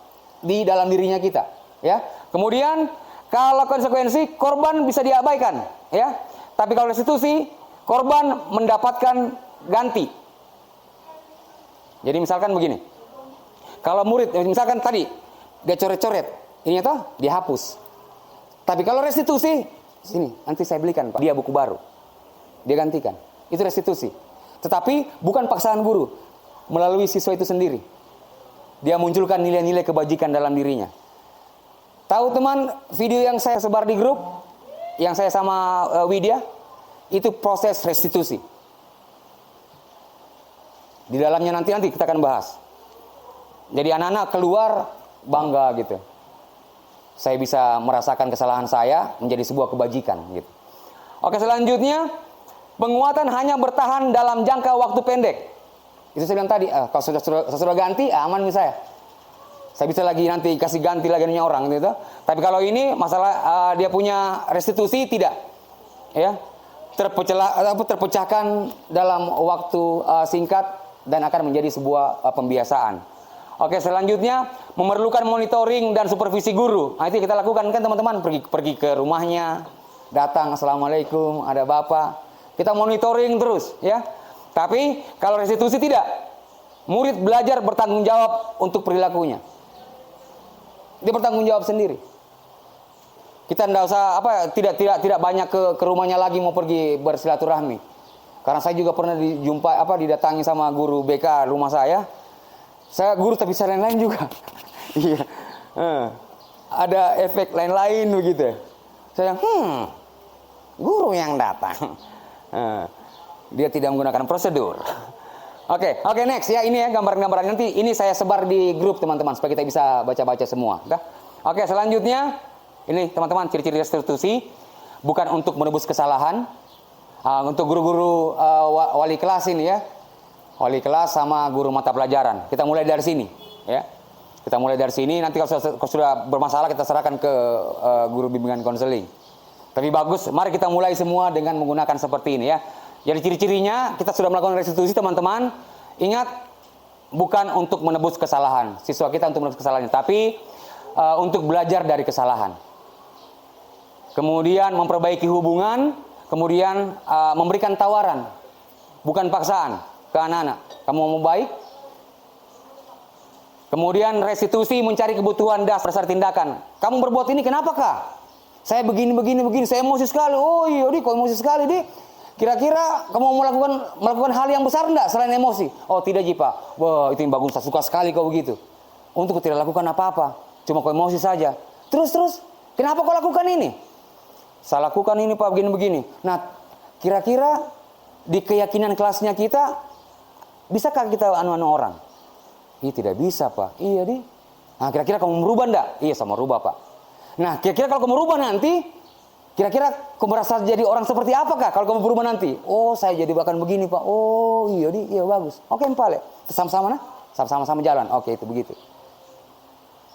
di dalam dirinya kita, ya. Kemudian kalau konsekuensi korban bisa diabaikan, ya. Tapi kalau restitusi, korban mendapatkan ganti. Jadi misalkan begini. Kalau murid, misalkan tadi dia coret-coret, ini tuh dihapus. Tapi kalau restitusi, sini, nanti saya belikan Pak, dia buku baru. Dia gantikan. Itu restitusi. Tetapi bukan paksaan guru, melalui siswa itu sendiri. Dia munculkan nilai-nilai kebajikan dalam dirinya. Tahu teman, video yang saya sebar di grup, yang saya sama Widya, itu proses restitusi. Di dalamnya nanti kita akan bahas. Jadi anak-anak keluar bangga gitu. Saya bisa merasakan kesalahan saya menjadi sebuah kebajikan gitu. Oke, selanjutnya penguatan hanya bertahan dalam jangka waktu pendek. Itu saya bilang tadi, kalau sudah ganti aman nih saya. Saya bisa lagi nanti kasih ganti lagi orang gitu. Tapi kalau ini masalah dia punya restitusi tidak, ya, terpecahkan dalam waktu singkat dan akan menjadi sebuah pembiasaan. Oke, selanjutnya memerlukan monitoring dan supervisi guru. Nah, itu kita lakukan kan teman-teman, pergi ke rumahnya, datang, assalamualaikum, ada bapak, kita monitoring terus, ya. Tapi kalau restitusi tidak, murid belajar bertanggung jawab untuk perilakunya. Dia bertanggung jawab sendiri. Kita tidak usah tidak banyak ke rumahnya lagi mau pergi bersilaturahmi. Karena saya juga pernah didatangi sama guru BK rumah saya. Saya guru tapi saya lain-lain juga. Iya. Ada efek lain-lain begitu. Saya guru yang datang. Dia tidak menggunakan prosedur. Oke, next ya, ini ya gambaran-gambaran nanti ini saya sebar di grup teman-teman supaya kita bisa baca-baca semua. Oke, selanjutnya ini teman-teman ciri-ciri restitusi bukan untuk menebus kesalahan. Untuk guru-guru wali kelas ini ya, wali kelas sama guru mata pelajaran. Kita mulai dari sini, ya. Kita mulai dari sini. Nanti kalau sudah bermasalah kita serahkan ke guru bimbingan konseling. Tapi bagus, mari kita mulai semua dengan menggunakan seperti ini ya. Jadi ciri-cirinya kita sudah melakukan restitusi teman-teman. Ingat, bukan untuk menebus kesalahan siswa kita untuk menebus kesalahannya, tapi untuk belajar dari kesalahan. Kemudian memperbaiki hubungan, kemudian memberikan tawaran, bukan paksaan ke anak-anak. Kamu mau baik? Kemudian restitusi, mencari kebutuhan dasar tindakan. Kamu berbuat ini kenapakah? Saya begini, saya emosi sekali. Oh iya, kok emosi sekali, Di? Kira-kira kamu mau melakukan hal yang besar enggak selain emosi? Oh tidak, Ji, Pak. Wah, itu yang bagus, saya suka sekali kau begitu. Untuk tidak lakukan apa-apa, cuma kau emosi saja. Terus, kenapa kau lakukan ini? Saya lakukan ini, Pak, begini. Nah, kira-kira di keyakinan kelasnya kita, bisakah kita anu-anu orang? Iya, tidak bisa, Pak. Iya, Di. Nah, kira-kira kamu merubah enggak? Iya, sama merubah, Pak. Nah, kira-kira kalau kamu merubah nanti, kira-kira kamu merasa jadi orang seperti apakah kalau kamu berubah nanti? Oh, saya jadi bahkan begini, Pak. Oh, iya, Di. Iya, bagus. Oke, Pak. Sama-sama, nah? Sama-sama jalan. Oke, itu begitu.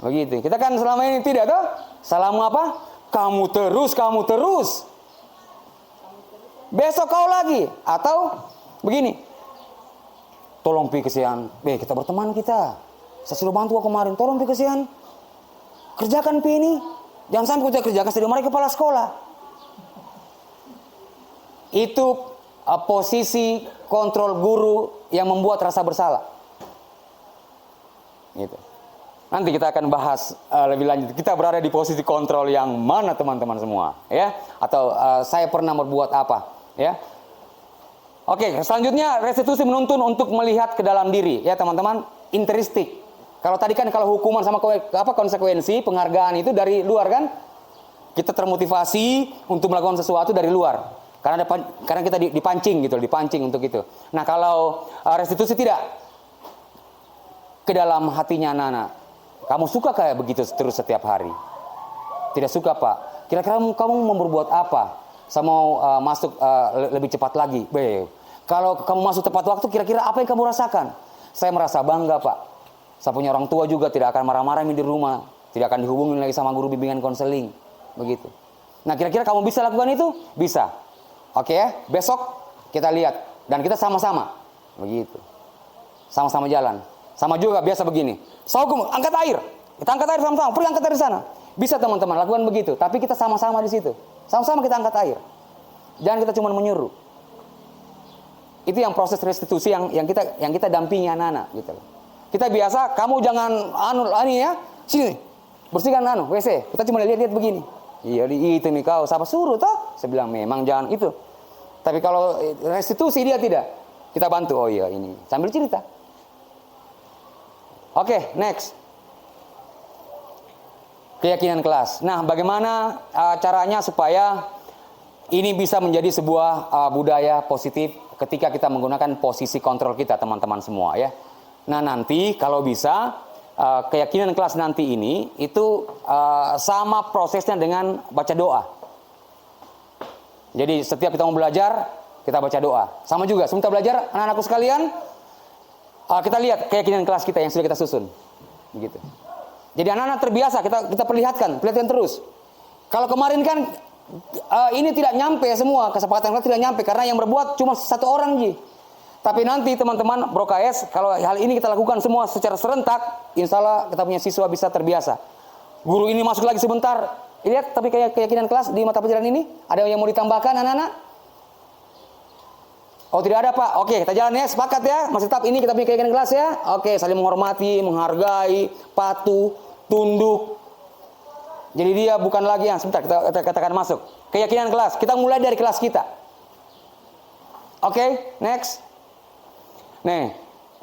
Begitu. Kita kan selama ini tidak, toh? Selama apa? Kamu terus. Besok kau lagi. Atau begini. Tolong pi kesian. Kita berteman kita. Saya sudah bantu kemarin. Tolong pi kesian. Kerjakan pi ini. Jangan sampai kita kerjakan sedang mereka kepala sekolah. Itu posisi kontrol guru yang membuat rasa bersalah. Gitu. Nanti kita akan bahas lebih lanjut. Kita berada di posisi kontrol yang mana teman-teman semua, ya? Atau saya pernah berbuat apa, ya? Oke, selanjutnya restitusi menuntun untuk melihat ke dalam diri, ya teman-teman. Intristik. Kalau tadi kan kalau hukuman sama konsekuensi, penghargaan itu dari luar kan? Kita termotivasi untuk melakukan sesuatu dari luar. Karena kita dipancing gitu, dipancing untuk itu. Nah, kalau restitusi tidak, ke dalam hatinya anak-anak. Kamu suka kayak begitu terus setiap hari? Tidak suka, Pak. Kira-kira kamu mau berbuat apa? Saya mau masuk lebih cepat lagi. Kalau kamu masuk tepat waktu, kira-kira apa yang kamu rasakan? Saya merasa bangga, Pak. Saya punya orang tua juga, tidak akan marah-marah di rumah. Tidak akan dihubungin lagi sama guru bimbingan konseling. Begitu. Nah, kira-kira kamu bisa lakukan itu? Bisa. Oke ya, besok kita lihat. Dan kita sama-sama. Begitu. Sama-sama jalan. Sama juga biasa begini. Saukum, angkat air. Kita angkat air sama-sama. Pergi angkat air di sana. Bisa teman-teman lakukan begitu. Tapi kita sama-sama di situ. Sama-sama kita angkat air. Jangan kita cuma menyuruh. Itu yang proses restitusi yang kita dampingi anak-anak gitu. Kita biasa, kamu jangan ya. Sini. Bersihkan WC. Kita cuma lihat-lihat begini. Iya, itu nih kau. Siapa suruh toh? Saya bilang memang jangan itu. Tapi kalau restitusi dia tidak. Kita bantu. Oh iya ini. Sambil cerita. Oke, next. Keyakinan kelas. Nah, bagaimana caranya supaya ini bisa menjadi sebuah budaya positif ketika kita menggunakan posisi kontrol kita, teman-teman semua ya. Nah, nanti kalau bisa keyakinan kelas nanti ini itu sama prosesnya dengan baca doa. Jadi setiap kita mau belajar, kita baca doa. Sama juga, sebentar belajar, anak-anakku sekalian, kita lihat keyakinan kelas kita yang sudah kita susun. Begitu. Jadi anak-anak terbiasa, kita perlihatkan terus. Kalau kemarin kan ini tidak nyampe semua, kesepakatan kelas tidak nyampe karena yang berbuat cuma satu orang, Ji. Tapi nanti teman-teman BroKS, kalau hal ini kita lakukan semua secara serentak, insya Allah kita punya siswa bisa terbiasa. Guru ini masuk lagi sebentar, lihat tapi kayak keyakinan kelas di mata pelajaran ini, ada yang mau ditambahkan anak-anak? Oh tidak ada, Pak. Oke, kita jalan ya, sepakat ya. Masih tetap ini kita punya keyakinan kelas ya. Oke, saling menghormati, menghargai, patuh, tunduk. Jadi dia bukan lagi yang sebentar kita katakan masuk. Keyakinan kelas, kita mulai dari kelas kita. Oke, next. Nih,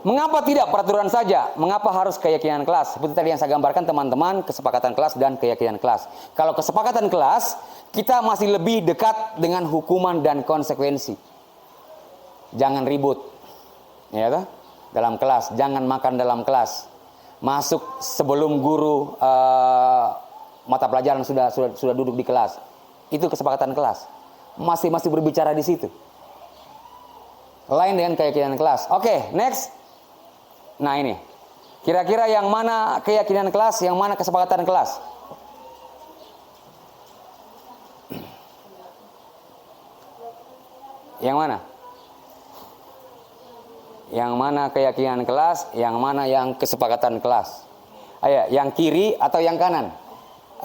mengapa tidak peraturan saja? Mengapa harus keyakinan kelas? Seperti tadi yang saya gambarkan teman-teman, kesepakatan kelas dan keyakinan kelas. Kalau kesepakatan kelas, kita masih lebih dekat dengan hukuman dan konsekuensi. Jangan ribut, ya toh? Dalam kelas, jangan makan dalam kelas. Masuk sebelum guru mata pelajaran sudah duduk di kelas. Itu kesepakatan kelas. Masih berbicara di situ. Lain dengan keyakinan kelas. Oke, next. Nah ini. Kira-kira yang mana keyakinan kelas, yang mana kesepakatan kelas? Yang mana? Yang mana keyakinan kelas, yang mana yang kesepakatan kelas? Ayo, yang kiri atau yang kanan?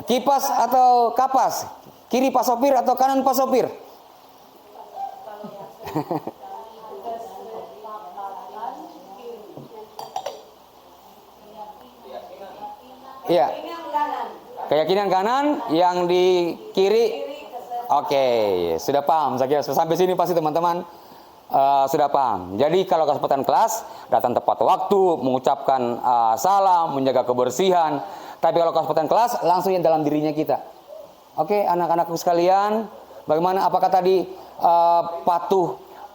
Kipas atau kapas? Kiri Pak Sopir atau kanan Pak Sopir? Iya. Keyakinan kanan, yang di kiri. Oke, sudah paham. Saya kira sampai sini pasti teman-teman sudah paham. Jadi kalau kesempatan kelas, datang tepat waktu, mengucapkan salam, menjaga kebersihan. Tapi kalau kesempatan kelas, langsung yang dalam dirinya kita. Oke, anak-anakku sekalian, bagaimana? Apakah tadi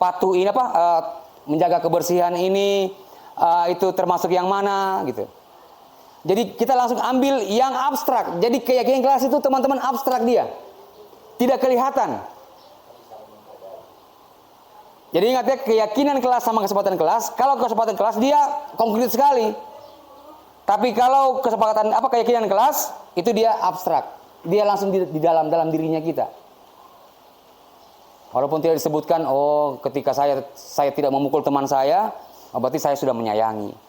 patuh ini apa? Menjaga kebersihan ini itu termasuk yang mana gitu? Jadi kita langsung ambil yang abstrak. Jadi keyakinan kelas itu teman-teman abstrak dia. Tidak kelihatan. Jadi ingat ya, keyakinan kelas sama kesepakatan kelas. Kalau kesepakatan kelas dia konkret sekali. Tapi kalau kesepakatan keyakinan kelas itu dia abstrak. Dia langsung di dalam dirinya kita. Walaupun tidak disebutkan, oh ketika saya tidak memukul teman saya, berarti saya sudah menyayangi.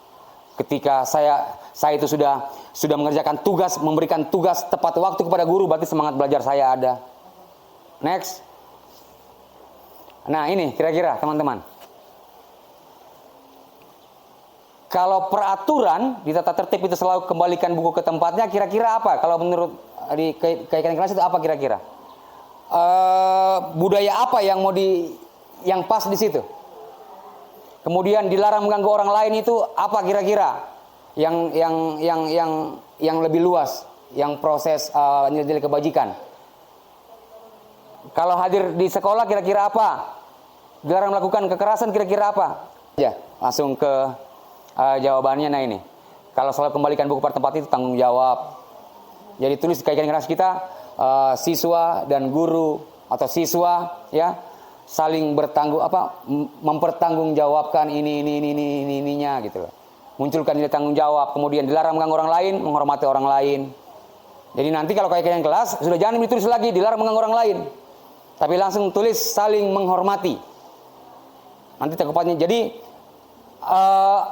Ketika saya itu sudah mengerjakan tugas, memberikan tugas tepat waktu kepada guru, berarti semangat belajar saya ada. Next. Nah ini kira-kira teman-teman. Kalau peraturan di tata tertib itu selalu kembalikan buku ke tempatnya, kira-kira apa? Kalau menurut di keyakinan kelas itu apa kira-kira? Budaya apa yang yang pas di situ? Kemudian dilarang mengganggu orang lain itu apa kira-kira? Yang lebih luas, yang proses nilai-nilai kebajikan. Kalau hadir di sekolah kira-kira apa? Dilarang melakukan kekerasan kira-kira apa? Ya, langsung ke jawabannya. Nah ini, kalau selalu kembalikan buku pada tempat itu tanggung jawab. Jadi tulis keyakinan kelas kita, siswa dan guru atau siswa ya saling mempertanggungjawabkan ininya gitu loh. Munculkan nilai tanggung jawab, kemudian dilarang mengganggu orang lain, menghormati orang lain. Jadi nanti kalau keyakinan kelas sudah jangan ditulis lagi dilarang mengganggu orang lain, tapi langsung tulis saling menghormati. Nanti cakupannya. Jadi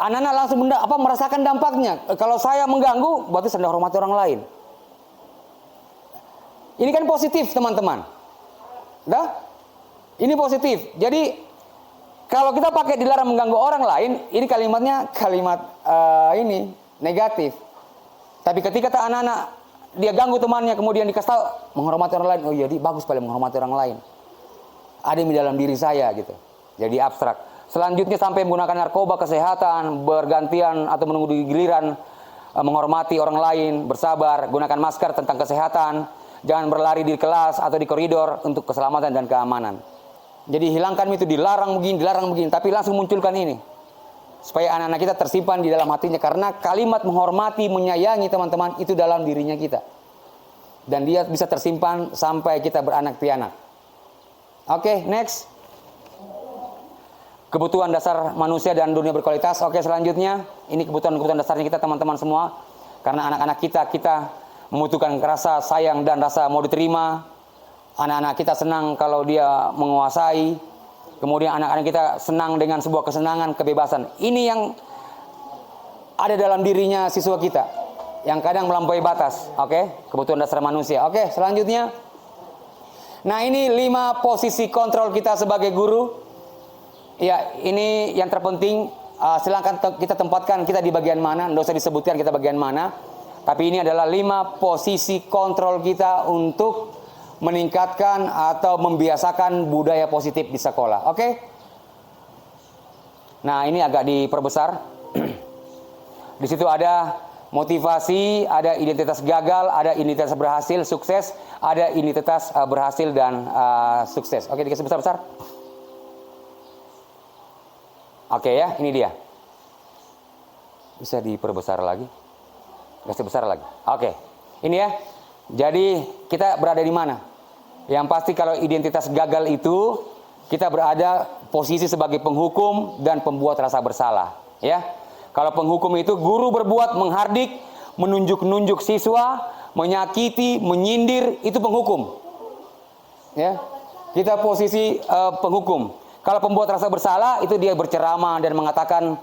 anak-anak langsung merasakan dampaknya. Kalau saya mengganggu, berarti saya menghormati orang lain. Ini kan positif teman-teman. Ini positif. Jadi kalau kita pakai dilarang mengganggu orang lain, ini kalimatnya kalimat ini negatif. Tapi ketika anak-anak dia ganggu temannya, kemudian dikasih tahu menghormati orang lain, oh iya, bagus sekali menghormati orang lain. Ada di dalam diri saya gitu. Jadi abstrak. Selanjutnya sampai menggunakan narkoba, kesehatan, bergantian atau menunggu giliran, menghormati orang lain, bersabar, gunakan masker tentang kesehatan, jangan berlari di kelas atau di koridor untuk keselamatan dan keamanan. Jadi hilangkan itu dilarang begini, tapi langsung munculkan ini. Supaya anak-anak kita tersimpan di dalam hatinya, karena kalimat menghormati, menyayangi teman-teman itu dalam dirinya kita. Dan dia bisa tersimpan sampai kita beranak pianak. Oke, next. Kebutuhan dasar manusia dan dunia berkualitas. Oke, selanjutnya ini kebutuhan dasarnya kita teman-teman semua. Karena anak-anak kita membutuhkan rasa sayang dan rasa mau diterima. Anak-anak kita senang kalau dia menguasai. Kemudian anak-anak kita senang dengan sebuah kesenangan, kebebasan. Ini yang ada dalam dirinya siswa kita, yang kadang melampaui batas. Oke, kebutuhan dasar manusia. Oke, selanjutnya. Nah, ini 5 posisi kontrol kita sebagai guru. Ya, ini yang terpenting. Silakan kita tempatkan kita di bagian mana. Nggak usah disebutkan kita bagian mana. Tapi ini adalah 5 posisi kontrol kita untuk meningkatkan atau membiasakan budaya positif di sekolah. Oke? Nah, ini agak diperbesar. Di situ ada motivasi, ada identitas gagal, ada identitas berhasil, sukses, ada identitas berhasil dan sukses. Oke, dikasih besar-besar. Oke ya, ini dia. Bisa diperbesar lagi. Kasih besar lagi. Oke. Ini ya. Jadi kita berada di mana? Yang pasti kalau identitas gagal itu kita berada posisi sebagai penghukum dan pembuat rasa bersalah, ya. Kalau penghukum itu guru berbuat menghardik, menunjuk-nunjuk siswa, menyakiti, menyindir, itu penghukum. Ya. Kita posisi penghukum. Kalau pembuat rasa bersalah itu dia berceramah dan mengatakan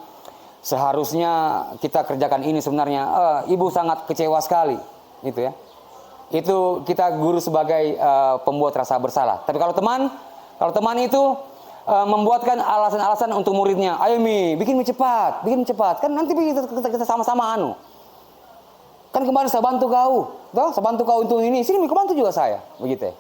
seharusnya kita kerjakan ini sebenarnya. Ibu sangat kecewa sekali, itu ya. Itu kita guru sebagai pembuat rasa bersalah. Tapi kalau teman itu membuatkan alasan-alasan untuk muridnya. Ayo Mi, bikin mie cepat. Kan nanti kita sama-sama anu. Kan kemarin saya bantu kau, toh? Saya bantu kau untuk ini. Sini kau bantu juga saya, begitu ya.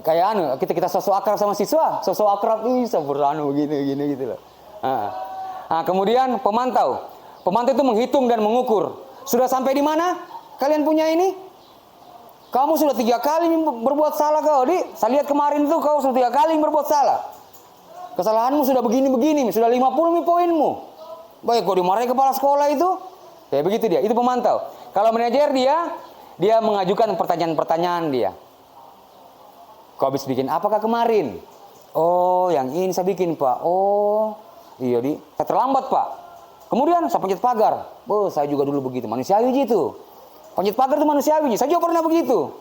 Kayak anu, kita sosok akrab sama siswa, sosok akrab anu begini gitu loh. Nah, kemudian pemantau itu menghitung dan mengukur. Sudah sampai di mana? Kalian punya ini? Kamu sudah 3 kali berbuat salah kau, Saya lihat kemarin itu kau sudah 3 kali berbuat salah. Kesalahanmu sudah begini, sudah 50 poinmu. Baik, kau dimarahi kepala sekolah itu. Kayak begitu dia, itu pemantau. Kalau manajer dia mengajukan pertanyaan-pertanyaan dia. Kau habis bikin apakah kemarin? Oh, yang ini saya bikin, Pak. Oh, iya, saya terlambat, Pak. Kemudian saya pencet pagar. Oh, saya juga dulu begitu, manusiawi gitu. Pencet pagar itu manusiawi, saya juga pernah begitu.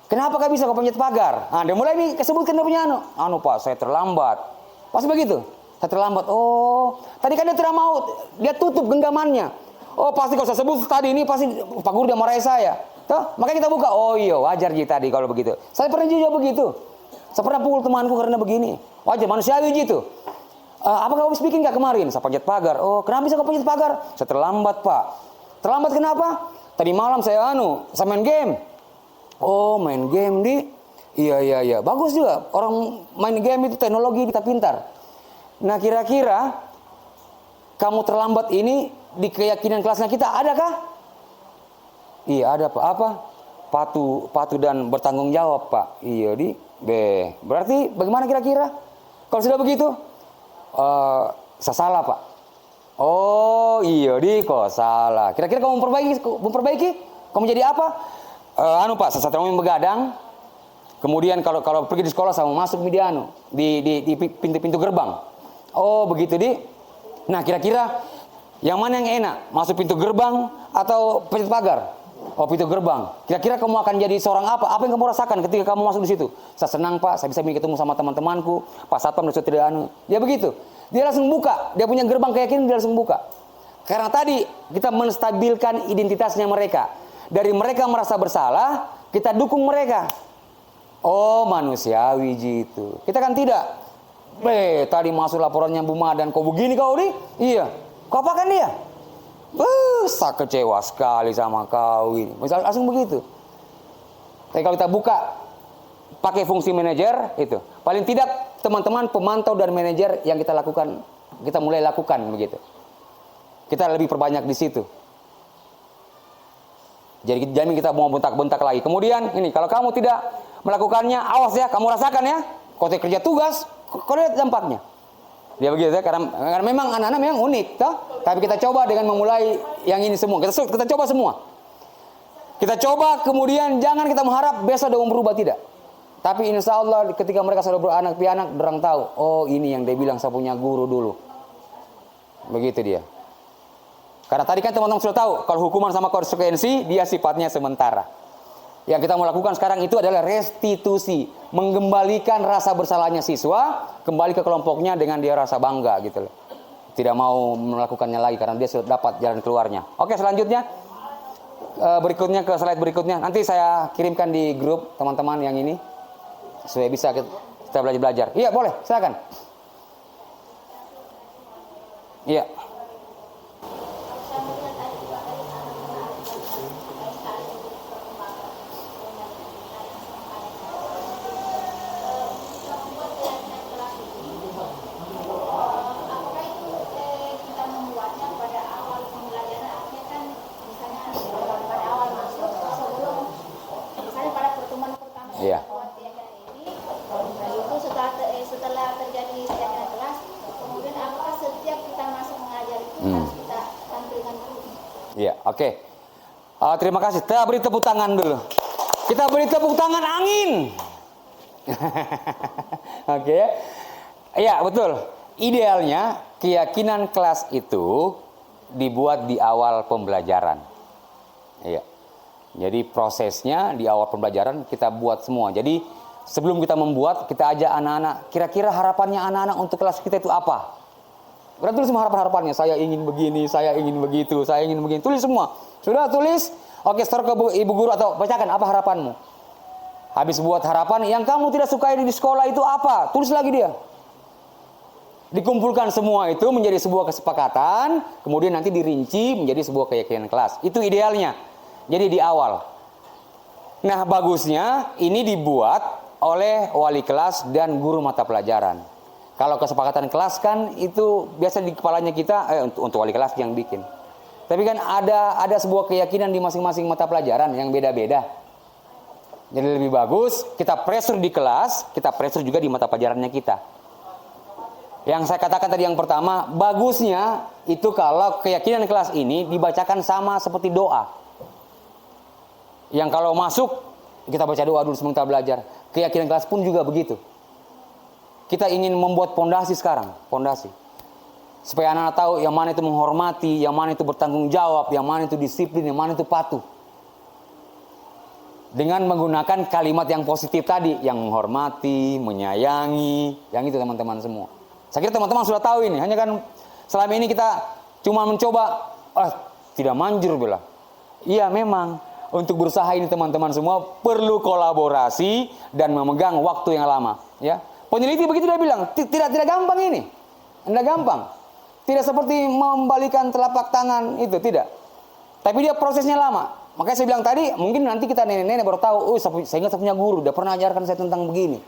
Kenapa kau bisa kau pencet pagar? Nah, dia mulai nih kesebutkan dia punya anu, Pak, saya terlambat. Pasti begitu. Saya terlambat. Oh, tadi kan dia tidak mau, dia tutup genggamannya. Oh, pasti kalau saya sebut tadi ini pasti Pak Guru dia marahi saya. Toh, makanya kita buka. Oh iya, wajar Ji tadi kalau begitu. Saya pernah juga begitu. Saya pernah pukul temanku karena begini. Wajar, manusiawi gitu. Apa kau habis bikin nggak kemarin? Saya pencet pagar. Oh, kenapa bisa kau pencet pagar? Saya terlambat, Pak. Terlambat kenapa? Tadi malam saya main game. Oh, main game Iya. Bagus juga. Orang main game itu teknologi kita pintar. Nah, kira-kira kamu terlambat ini di keyakinan kelasnya kita adakah? Iya, ada, Pak. Apa? Patuh dan bertanggung jawab, Pak. Iya, berarti bagaimana kira-kira? Kalau sudah begitu, saya salah, Pak. Oh, iya, kok salah. Kira-kira kamu memperbaiki? Kamu jadi apa? Pak, saya terlalu begadang. Kemudian kalau pergi di sekolah saya mau masuk di pintu gerbang. Oh, begitu, Nah, kira-kira yang mana yang enak? Masuk pintu gerbang atau pencet pagar? Oh, pintu gerbang. Kira-kira kamu akan jadi seorang apa? Apa yang kamu rasakan ketika kamu masuk di situ? Saya senang, Pak. Saya bisa ketemu sama teman-temanku. Pak Satpam sudah tidak Dia begitu. Dia langsung buka. Dia punya gerbang keyakinan, dia langsung buka. Karena tadi kita menstabilkan identitasnya mereka. Dari mereka merasa bersalah, kita dukung mereka. Oh, manusiawi gitu. Kita kan tidak. Tadi masuk laporannya Bu Madan, kau begini kau Iya. Kau apakan dia? Saya kecewa sekali sama kau ini. Misal langsung begitu. Tapi kalau kita buka pakai fungsi manajer itu, paling tidak teman-teman pemantau dan manajer yang kita mulai lakukan begitu. Kita lebih perbanyak di situ. Jadi jamin kita mau bentak-bentak lagi. Kemudian ini kalau kamu tidak melakukannya, awas ya, kamu rasakan ya. Kau kerja tugas, kau lihat dampaknya. Dia begitu ya, karena memang anak-anak memang unik, toh. Tapi kita coba dengan memulai yang ini semua. Kita coba semua. Kita coba, kemudian jangan kita mengharap besok dia berubah, tidak. Tapi insya Allah ketika mereka sudah beranak pianak, orang tahu, oh ini yang dia bilang saya punya guru dulu. Begitu dia. Karena tadi kan teman-teman sudah tahu, kalau hukuman sama konsekuensi, dia sifatnya sementara. Yang kita mau lakukan sekarang itu adalah restitusi. Mengembalikan rasa bersalahnya siswa, kembali ke kelompoknya dengan dia rasa bangga gitu loh. Tidak mau melakukannya lagi karena dia sudah dapat jalan keluarnya. Oke, selanjutnya. Berikutnya ke slide berikutnya. Nanti saya kirimkan di grup teman-teman yang ini. Supaya bisa kita belajar. Iya, boleh. Silakan. Iya. Iya. Itu setelah terjadi keyakinan kelas, kemudian apakah setiap kita masuk mengajar itu harus kita tampilkan dulu? Iya, oke. Terima kasih. Kita beri tepuk tangan dulu. Kita beri tepuk tangan angin. Oke. Iya, betul. Idealnya keyakinan kelas itu dibuat di awal pembelajaran. Iya. Jadi prosesnya di awal pembelajaran kita buat semua. Jadi sebelum kita membuat, kita ajak anak-anak, kira-kira harapannya anak-anak untuk kelas kita itu apa? Udah tulis semua harapan-harapannya, saya ingin begini, saya ingin begitu, saya ingin begini, tulis semua. Sudah tulis, oke, setor ke ibu guru atau bacakan apa harapanmu. Habis buat harapan, yang kamu tidak sukai di sekolah itu apa? Tulis lagi dia. Dikumpulkan semua itu menjadi sebuah kesepakatan, kemudian nanti dirinci menjadi sebuah keyakinan kelas. Itu idealnya. Jadi di awal. Nah, bagusnya ini dibuat oleh wali kelas dan guru mata pelajaran. Kalau kesepakatan kelas kan itu biasa di kepalanya kita, untuk wali kelas yang bikin. Tapi kan ada sebuah keyakinan di masing-masing mata pelajaran yang beda-beda. Jadi lebih bagus kita pressure di kelas, kita pressure juga di mata pelajarannya kita. Yang saya katakan tadi yang pertama, bagusnya itu kalau keyakinan kelas ini dibacakan sama seperti doa. Yang kalau masuk, kita baca doa dulu sebelum kita belajar. Keyakinan kelas pun juga begitu. Kita ingin membuat pondasi sekarang, pondasi. Supaya anak-anak tahu yang mana itu menghormati, yang mana itu bertanggung jawab, yang mana itu disiplin, yang mana itu patuh. Dengan menggunakan kalimat yang positif tadi, yang menghormati, menyayangi, yang itu teman-teman semua. Saya kira teman-teman sudah tahu ini, hanya kan selama ini kita cuma mencoba, tidak manjur bila. Iya memang, untuk berusaha ini teman-teman semua perlu kolaborasi dan memegang waktu yang lama. Ya, peneliti begitu dia bilang, tidak gampang ini, tidak gampang. Tidak seperti membalikan telapak tangan itu, tidak. Tapi dia prosesnya lama. Makanya saya bilang tadi, mungkin nanti kita nenek-nenek baru tahu, saya ingat saya punya guru, udah pernah ajarkan saya tentang begini.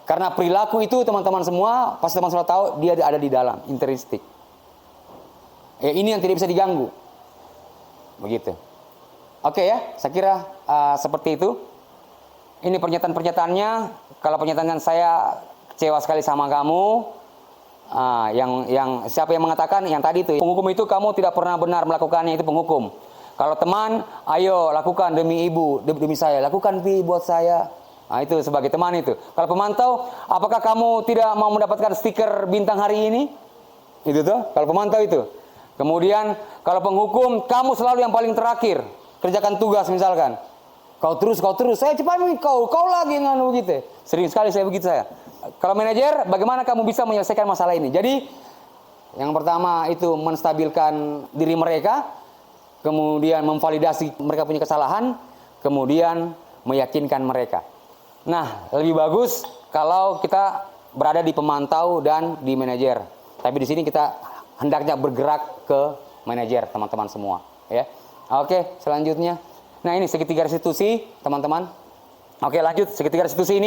Karena perilaku itu teman-teman semua, pasti teman-teman tahu, dia ada di dalam, intrinsik. Ini yang tidak bisa diganggu. Begitu. Oke ya, saya kira seperti itu. Ini pernyataan-pernyataannya. Kalau pernyataan saya kecewa sekali sama kamu. Yang siapa yang mengatakan yang tadi itu penghukum itu kamu tidak pernah benar melakukannya, itu penghukum. Kalau teman, ayo lakukan demi ibu, demi saya, lakukan buat saya. Nah, itu sebagai teman itu. Kalau pemantau, apakah kamu tidak mau mendapatkan stiker bintang hari ini? Itu tuh, kalau pemantau itu. Kemudian kalau penghukum, kamu selalu yang paling terakhir kerjakan tugas misalkan. Kau terus, saya cepat nih, kau lagi nganu begitu. Sering sekali saya begitu saya. Kalau manajer, bagaimana kamu bisa menyelesaikan masalah ini? Jadi, yang pertama itu menstabilkan diri mereka, kemudian memvalidasi mereka punya kesalahan, kemudian meyakinkan mereka. Nah, lebih bagus kalau kita berada di pemantau dan di manajer. Tapi di sini kita hendaknya bergerak ke manajer, teman-teman semua. Ya, oke, selanjutnya. Nah, ini segitiga restitusi, teman-teman. Oke, lanjut. Segitiga restitusi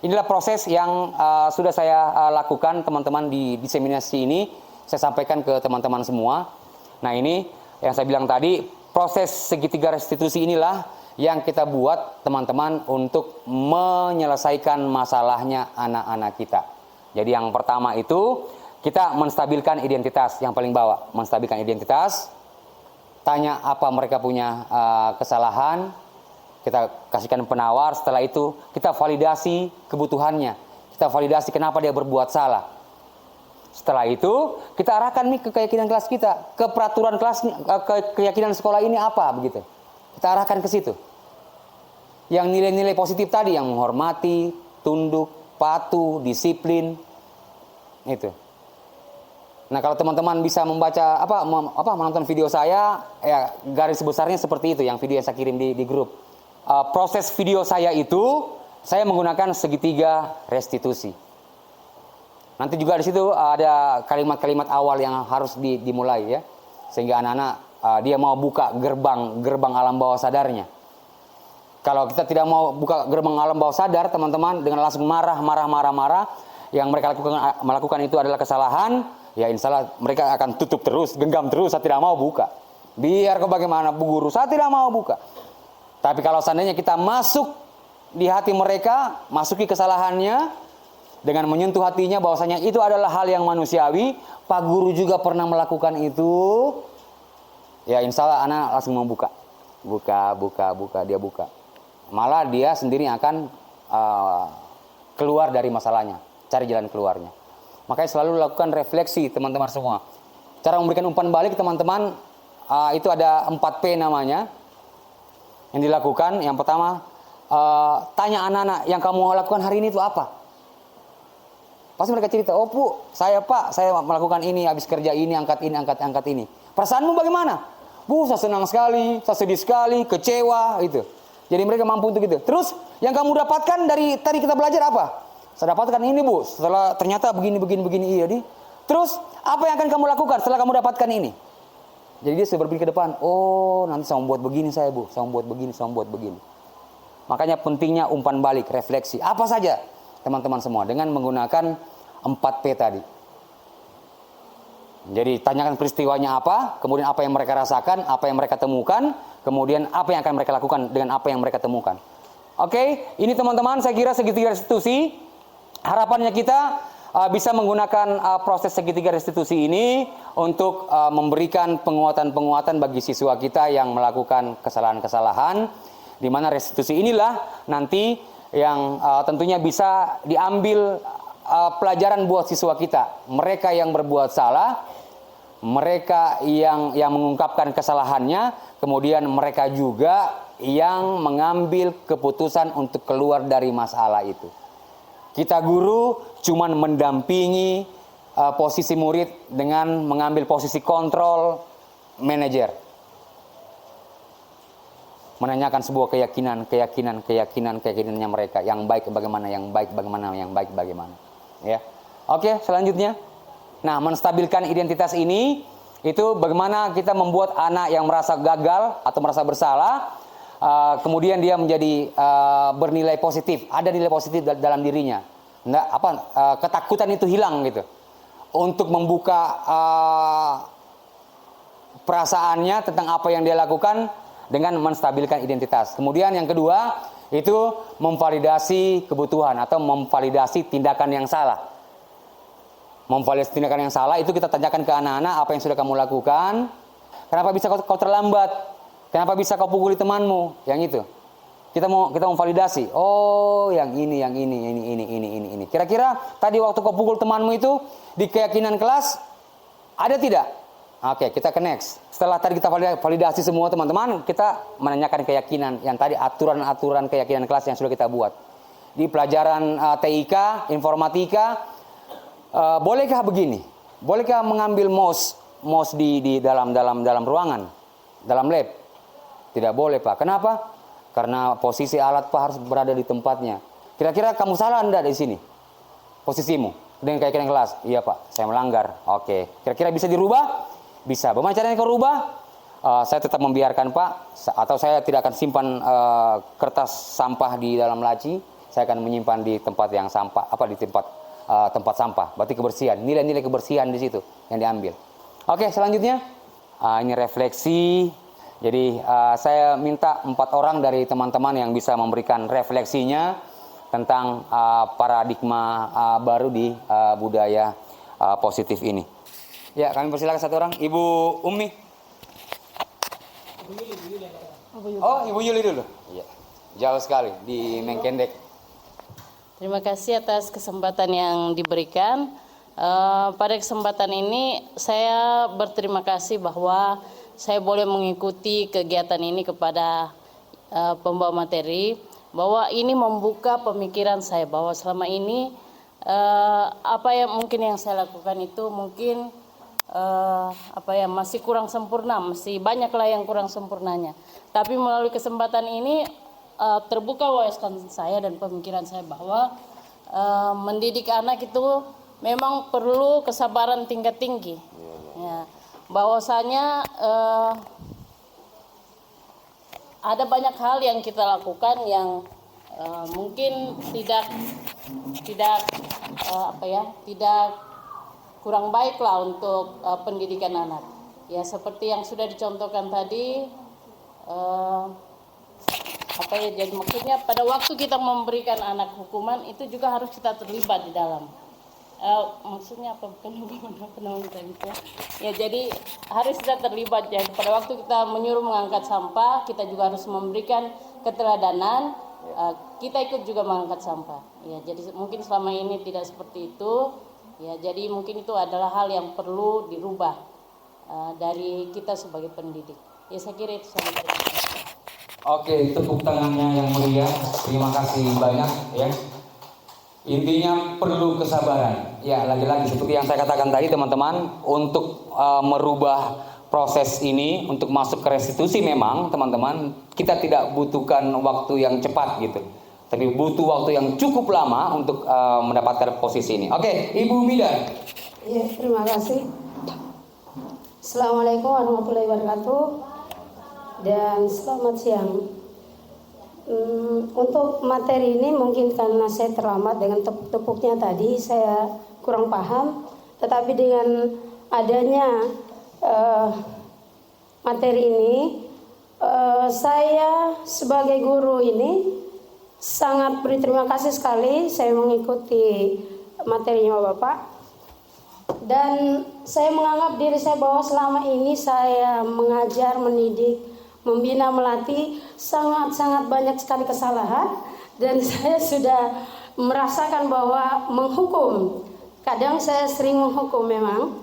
inilah proses yang sudah saya lakukan, teman-teman, di diseminasi ini. Saya sampaikan ke teman-teman semua. Nah, ini yang saya bilang tadi, proses segitiga restitusi inilah yang kita buat, teman-teman, untuk menyelesaikan masalahnya anak-anak kita. Jadi yang pertama itu, kita menstabilkan identitas, yang paling bawah. Menstabilkan identitas, tanya apa mereka punya kesalahan, kita kasihkan penawar, setelah itu kita validasi kebutuhannya, kita validasi kenapa dia berbuat salah. Setelah itu kita arahkan nih ke keyakinan kelas kita, ke peraturan kelas, ke keyakinan sekolah ini apa begitu. Kita arahkan ke situ. Yang nilai-nilai positif tadi, yang menghormati, tunduk, patuh, disiplin, itu. Nah, kalau teman-teman bisa membaca menonton video saya, ya garis besarnya seperti itu, yang video yang saya kirim di grup. Proses video saya itu saya menggunakan segitiga restitusi. Nanti juga di situ ada kalimat-kalimat awal yang harus dimulai ya, sehingga anak-anak dia mau buka gerbang alam bawah sadarnya. Kalau kita tidak mau buka gerbang alam bawah sadar, teman-teman, dengan langsung marah, yang mereka melakukan itu adalah kesalahan, ya insya Allah mereka akan tutup terus, genggam terus, saya tidak mau buka. Biar ke bagaimana Bu Guru, saya tidak mau buka. Tapi kalau seandainya kita masuk di hati mereka, masuki kesalahannya, dengan menyentuh hatinya bahwasanya itu adalah hal yang manusiawi, Pak Guru juga pernah melakukan itu, ya insya Allah anak langsung mau buka. Dia buka. Malah dia sendiri akan keluar dari masalahnya, cari jalan keluarnya. Makanya selalu lakukan refleksi, teman-teman semua. Cara memberikan umpan balik, teman-teman, itu ada 4P namanya yang dilakukan. Yang pertama, tanya anak-anak yang kamu lakukan hari ini itu apa? Pasti mereka cerita, oh Bu, saya melakukan ini, habis kerja ini, angkat ini. Perasaanmu bagaimana? Bu, saya senang sekali, saya sedih sekali, kecewa, gitu. Jadi mereka mampu untuk itu. Terus, yang kamu dapatkan dari tadi kita belajar apa? Saya dapatkan ini Bu, setelah ternyata begini, iya di. Terus, apa yang akan kamu lakukan setelah kamu dapatkan ini? Jadi dia sudah berpikir ke depan, oh nanti saya membuat begini saya Bu, saya membuat begini. Makanya pentingnya umpan balik, refleksi. Apa saja? Teman-teman semua, dengan menggunakan 4P tadi. Jadi tanyakan peristiwanya apa, kemudian apa yang mereka rasakan, apa yang mereka temukan, kemudian apa yang akan mereka lakukan dengan apa yang mereka temukan. Oke, ini teman-teman saya kira segitiga restitusi. Harapannya kita bisa menggunakan proses segitiga restitusi ini untuk memberikan penguatan-penguatan bagi siswa kita yang melakukan kesalahan-kesalahan, di mana restitusi inilah nanti yang tentunya bisa diambil pelajaran buat siswa kita. Mereka yang berbuat salah, mereka yang mengungkapkan kesalahannya, kemudian mereka juga yang mengambil keputusan untuk keluar dari masalah itu. Kita guru cuman mendampingi posisi murid dengan mengambil posisi kontrol manajer. Menanyakan sebuah keyakinannya mereka, yang baik bagaimana, yang baik bagaimana. Ya. Oke, selanjutnya. Nah, menstabilkan identitas ini itu bagaimana kita membuat anak yang merasa gagal atau merasa bersalah, kemudian dia menjadi bernilai positif, ada nilai positif dalam dirinya. Ketakutan itu hilang gitu. Untuk membuka perasaannya tentang apa yang dia lakukan dengan menstabilkan identitas. Kemudian yang kedua itu memvalidasi kebutuhan atau memvalidasi tindakan yang salah. Memvalidasi tindakan yang salah itu kita tanyakan ke anak-anak, apa yang sudah kamu lakukan? Kenapa bisa kau terlambat? Kenapa bisa kau pukuli temanmu? Yang itu. Kita mau validasi. Oh, yang ini. Kira-kira tadi waktu kau pukul temanmu itu di keyakinan kelas ada tidak? Oke, kita ke next. Setelah tadi kita validasi semua teman-teman, kita menanyakan keyakinan yang tadi, aturan-aturan keyakinan kelas yang sudah kita buat. Di pelajaran TIK, informatika, bolehkah begini? Bolehkah mengambil mouse di dalam ruangan, dalam lab? Tidak boleh Pak. Kenapa? Karena posisi alat Pak harus berada di tempatnya. Kira-kira kamu salah enggak di sini? Posisimu dengan keyakinan kelas? Iya Pak, saya melanggar. Oke. Kira-kira bisa dirubah? Bisa. Bagaimana caranya kau rubah? Saya tetap membiarkan Pak, atau saya tidak akan simpan kertas sampah di dalam laci. Saya akan menyimpan di tempat yang sampah, di tempat sampah. Berarti kebersihan, nilai-nilai kebersihan di situ yang diambil. Oke, selanjutnya ini refleksi. Jadi saya minta 4 orang dari teman-teman yang bisa memberikan refleksinya tentang paradigma baru di budaya positif ini. Ya, kami persilakan 1 orang, Ibu Umi. Oh, Ibu Yuli dulu. Iya. Jauh sekali di Mengkendek. Terima kasih atas kesempatan yang diberikan. Pada kesempatan ini saya berterima kasih bahwa saya boleh mengikuti kegiatan ini kepada pembawa materi, bahwa ini membuka pemikiran saya bahwa selama ini apa yang mungkin yang saya lakukan itu mungkin masih kurang sempurna, masih banyaklah yang kurang sempurnanya. Tapi melalui kesempatan ini terbuka wawasan saya dan pemikiran saya bahwa mendidik anak itu memang perlu kesabaran tingkat tinggi. Ya, bahwasanya ada banyak hal yang kita lakukan yang mungkin tidak kurang baiklah untuk pendidikan anak. Ya, seperti yang sudah dicontohkan tadi, jadi maksudnya pada waktu kita memberikan anak hukuman itu juga harus kita terlibat di dalam. Maksudnya apa? Ya, jadi harus kita terlibat. Jadi pada waktu kita menyuruh mengangkat sampah, kita juga harus memberikan keteladanan. Kita ikut juga mengangkat sampah. Ya, jadi mungkin selama ini tidak seperti itu. Ya, jadi mungkin itu adalah hal yang perlu dirubah dari kita sebagai pendidik. Ya, saya kira itu saja. Oke, tepuk tangannya yang meriah. Terima kasih banyak ya. Intinya perlu kesabaran. Ya, lagi-lagi seperti yang saya katakan tadi teman-teman, untuk merubah proses ini, untuk masuk ke restitusi memang teman-teman, kita tidak butuhkan waktu yang cepat gitu. Tapi butuh waktu yang cukup lama untuk mendapatkan posisi ini. Oke, Ibu Mida. Ya, terima kasih. Assalamualaikum warahmatullahi wabarakatuh. Dan selamat siang. Untuk materi ini mungkin karena saya terlambat dengan tepuk-tepuknya tadi, saya kurang paham. Tetapi dengan adanya materi ini, saya sebagai guru ini sangat berterima kasih sekali saya mengikuti materinya Bapak. Dan saya menganggap diri saya bahwa selama ini saya mengajar, mendidik, membina, melatih sangat-sangat banyak sekali kesalahan, dan saya sudah merasakan bahwa menghukum, kadang saya sering menghukum memang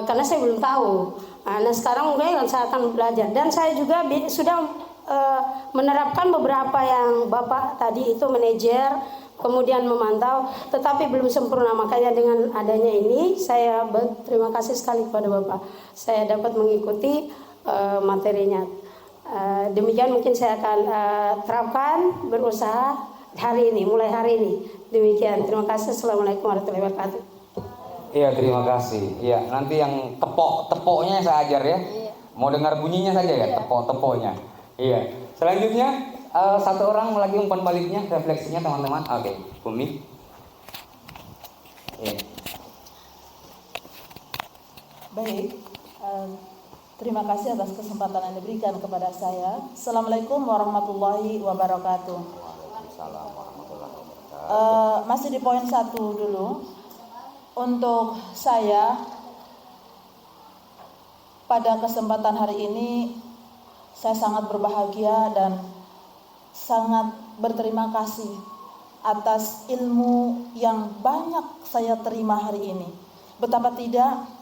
karena saya belum tahu. Nah sekarang mungkin saya akan belajar, dan saya juga sudah menerapkan beberapa yang Bapak tadi itu manajer, kemudian memantau, tetapi belum sempurna. Makanya dengan adanya ini saya berterima kasih sekali kepada Bapak, saya dapat mengikuti materinya. Demikian mungkin saya akan terapkan, berusaha hari ini, mulai hari ini. Demikian, terima kasih. Assalamualaikum warahmatullahi wabarakatuh. Iya, terima kasih. Iya, nanti yang tepok-tepoknya saya ajar ya. Mau dengar bunyinya saja ya, tepok-tepoknya. Iya. Selanjutnya satu orang lagi umpan baliknya, refleksinya teman-teman. Oke, Bumi. Iya. Baik. Terima kasih atas kesempatan yang diberikan kepada saya. Assalamualaikum warahmatullahi wabarakatuh. Waalaikumsalam warahmatullahi wabarakatuh. Masih di poin 1 dulu. Untuk saya, pada kesempatan hari ini, saya sangat berbahagia dan sangat berterima kasih atas ilmu yang banyak saya terima hari ini. Betapa tidak,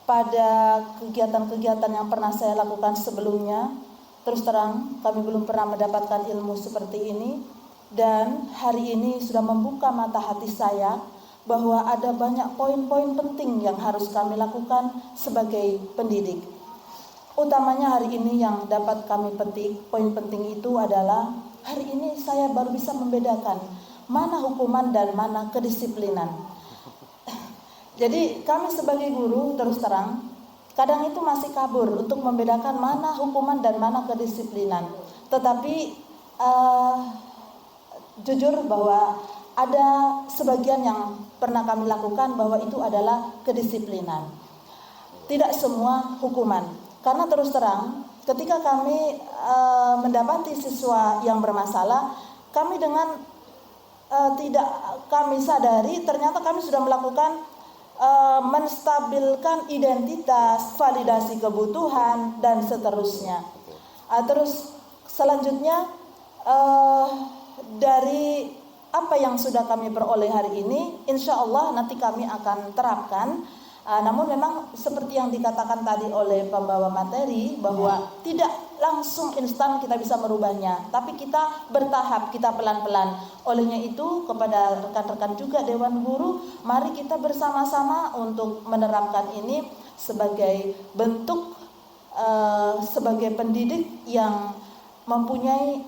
pada kegiatan-kegiatan yang pernah saya lakukan sebelumnya, terus terang kami belum pernah mendapatkan ilmu seperti ini, dan hari ini sudah membuka mata hati saya bahwa ada banyak poin-poin penting yang harus kami lakukan sebagai pendidik. Utamanya hari ini yang dapat kami petik, poin penting itu adalah hari ini saya baru bisa membedakan mana hukuman dan mana kedisiplinan. Jadi kami sebagai guru terus terang kadang itu masih kabur untuk membedakan mana hukuman dan mana kedisiplinan. Tetapi jujur bahwa ada sebagian yang pernah kami lakukan bahwa itu adalah kedisiplinan. Tidak semua hukuman. Karena terus terang ketika kami mendapati siswa yang bermasalah, kami dengan tidak kami sadari ternyata kami sudah melakukan menstabilkan identitas, validasi kebutuhan, dan seterusnya. Terus selanjutnya dari apa yang sudah kami peroleh hari ini, insya Allah nanti kami akan terapkan. Namun memang seperti yang dikatakan tadi oleh pembawa materi, bahwa tidak langsung instan kita bisa merubahnya, tapi kita bertahap, kita pelan-pelan. Olehnya itu kepada rekan-rekan juga Dewan Guru, mari kita bersama-sama untuk menerapkan ini sebagai bentuk sebagai pendidik yang mempunyai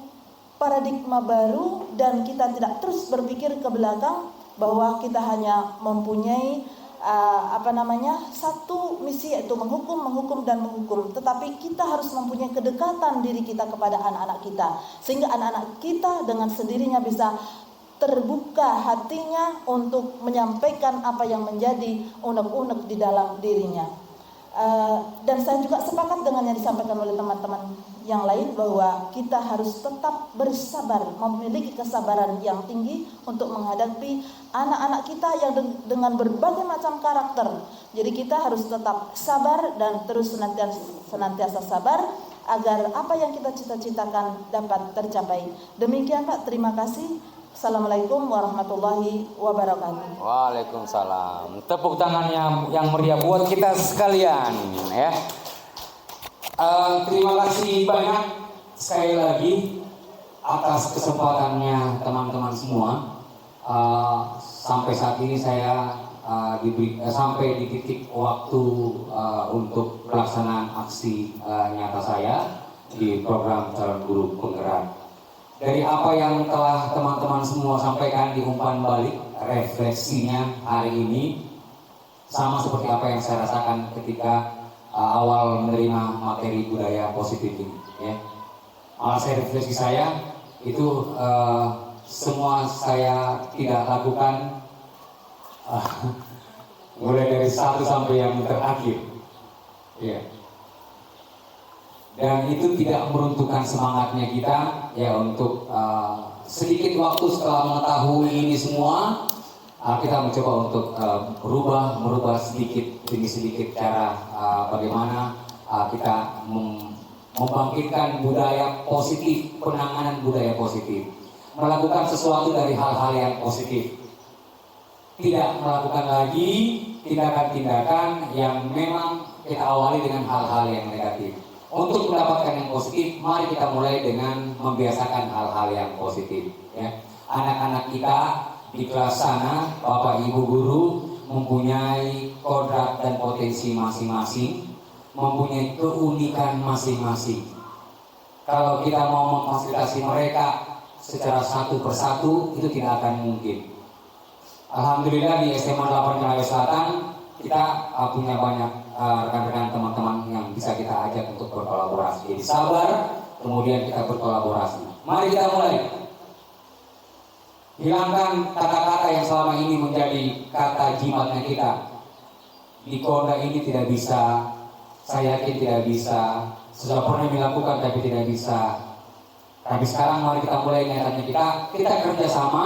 paradigma baru, dan kita tidak terus berpikir ke belakang bahwa kita hanya mempunyai satu misi, yaitu menghukum dan menghukum. Tetapi kita harus mempunyai kedekatan diri kita kepada anak-anak kita, sehingga anak-anak kita dengan sendirinya bisa terbuka hatinya untuk menyampaikan apa yang menjadi unek-unek di dalam dirinya. Dan saya juga sepakat dengan yang disampaikan oleh teman-teman yang lain, bahwa kita harus tetap bersabar, memiliki kesabaran yang tinggi untuk menghadapi anak-anak kita yang dengan berbagai macam karakter. Jadi kita harus tetap sabar dan terus senantiasa sabar agar apa yang kita cita-citakan dapat tercapai. Demikian Pak, terima kasih. Assalamualaikum warahmatullahi wabarakatuh. Waalaikumsalam. Tepuk tangannya yang meriah buat kita sekalian ya. Terima kasih banyak. sekali lagi atas kesempatannya teman-teman semua. Sampai saat ini saya sampai di titik waktu untuk pelaksanaan aksi nyata saya di program calon guru penggerak. Dari apa yang telah teman-teman semua sampaikan di umpan balik, refleksinya hari ini sama seperti apa yang saya rasakan ketika awal menerima materi budaya positif ini. Ya. Alasan refleksi saya itu semua saya tidak lakukan mulai dari satu sampai yang terakhir. Ya. Dan itu tidak meruntuhkan semangatnya kita ya untuk sedikit waktu setelah mengetahui ini semua kita mencoba untuk merubah sedikit demi sedikit cara bagaimana kita membangkitkan budaya positif, penanganan budaya positif, melakukan sesuatu dari hal-hal yang positif, tidak melakukan lagi tindakan-tindakan yang memang kita awali dengan hal-hal yang negatif. Untuk mendapatkan yang positif, mari kita mulai dengan membiasakan hal-hal yang positif. Ya. Anak-anak kita di kelas sana, Bapak Ibu guru mempunyai kodrat dan potensi masing-masing, mempunyai keunikan masing-masing. Kalau kita mau memfasilitasi mereka secara satu persatu, itu tidak akan mungkin. Alhamdulillah di SMA 8 Konawe Selatan kita punya banyak rekan-rekan teman-teman yang bisa kita ajak untuk berkolaborasi. Jadi sabar, kemudian kita berkolaborasi. Mari kita mulai. Hilangkan kata-kata yang selama ini menjadi kata jimatnya kita. Di Konda ini tidak bisa, saya yakin tidak bisa. Sudah pernah dilakukan tapi tidak bisa. Tapi sekarang mari kita mulai nyatanya kita kerjasama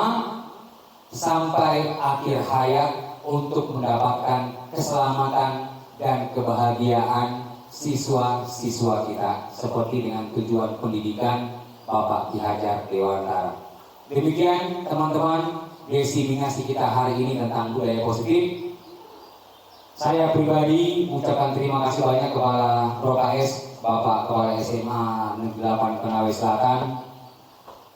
sampai akhir hayat untuk mendapatkan keselamatan dan kebahagiaan siswa-siswa kita seperti dengan tujuan pendidikan Bapak Ki Hajar Dewantara. Demikian teman-teman diseminasi kita hari ini tentang budaya positif. Saya pribadi mengucapkan terima kasih banyak kepada ProKS, Bapak Kepala SMA Negeri 8 Konawe Selatan,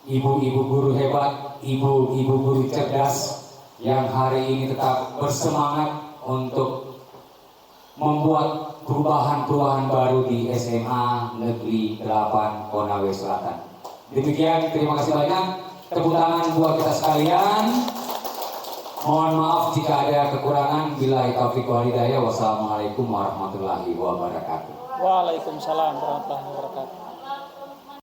ibu-ibu guru hebat, ibu-ibu guru cerdas yang hari ini tetap bersemangat untuk membuat perubahan-perubahan baru di SMA Negeri 8 Konawe Selatan. Demikian, terima kasih banyak. Tepuk tangan buat kita sekalian. Mohon maaf jika ada kekurangan. Billahi taufiq wal hidayah. Wassalamualaikum warahmatullahi wabarakatuh. Waalaikumsalam warahmatullahi wabarakatuh.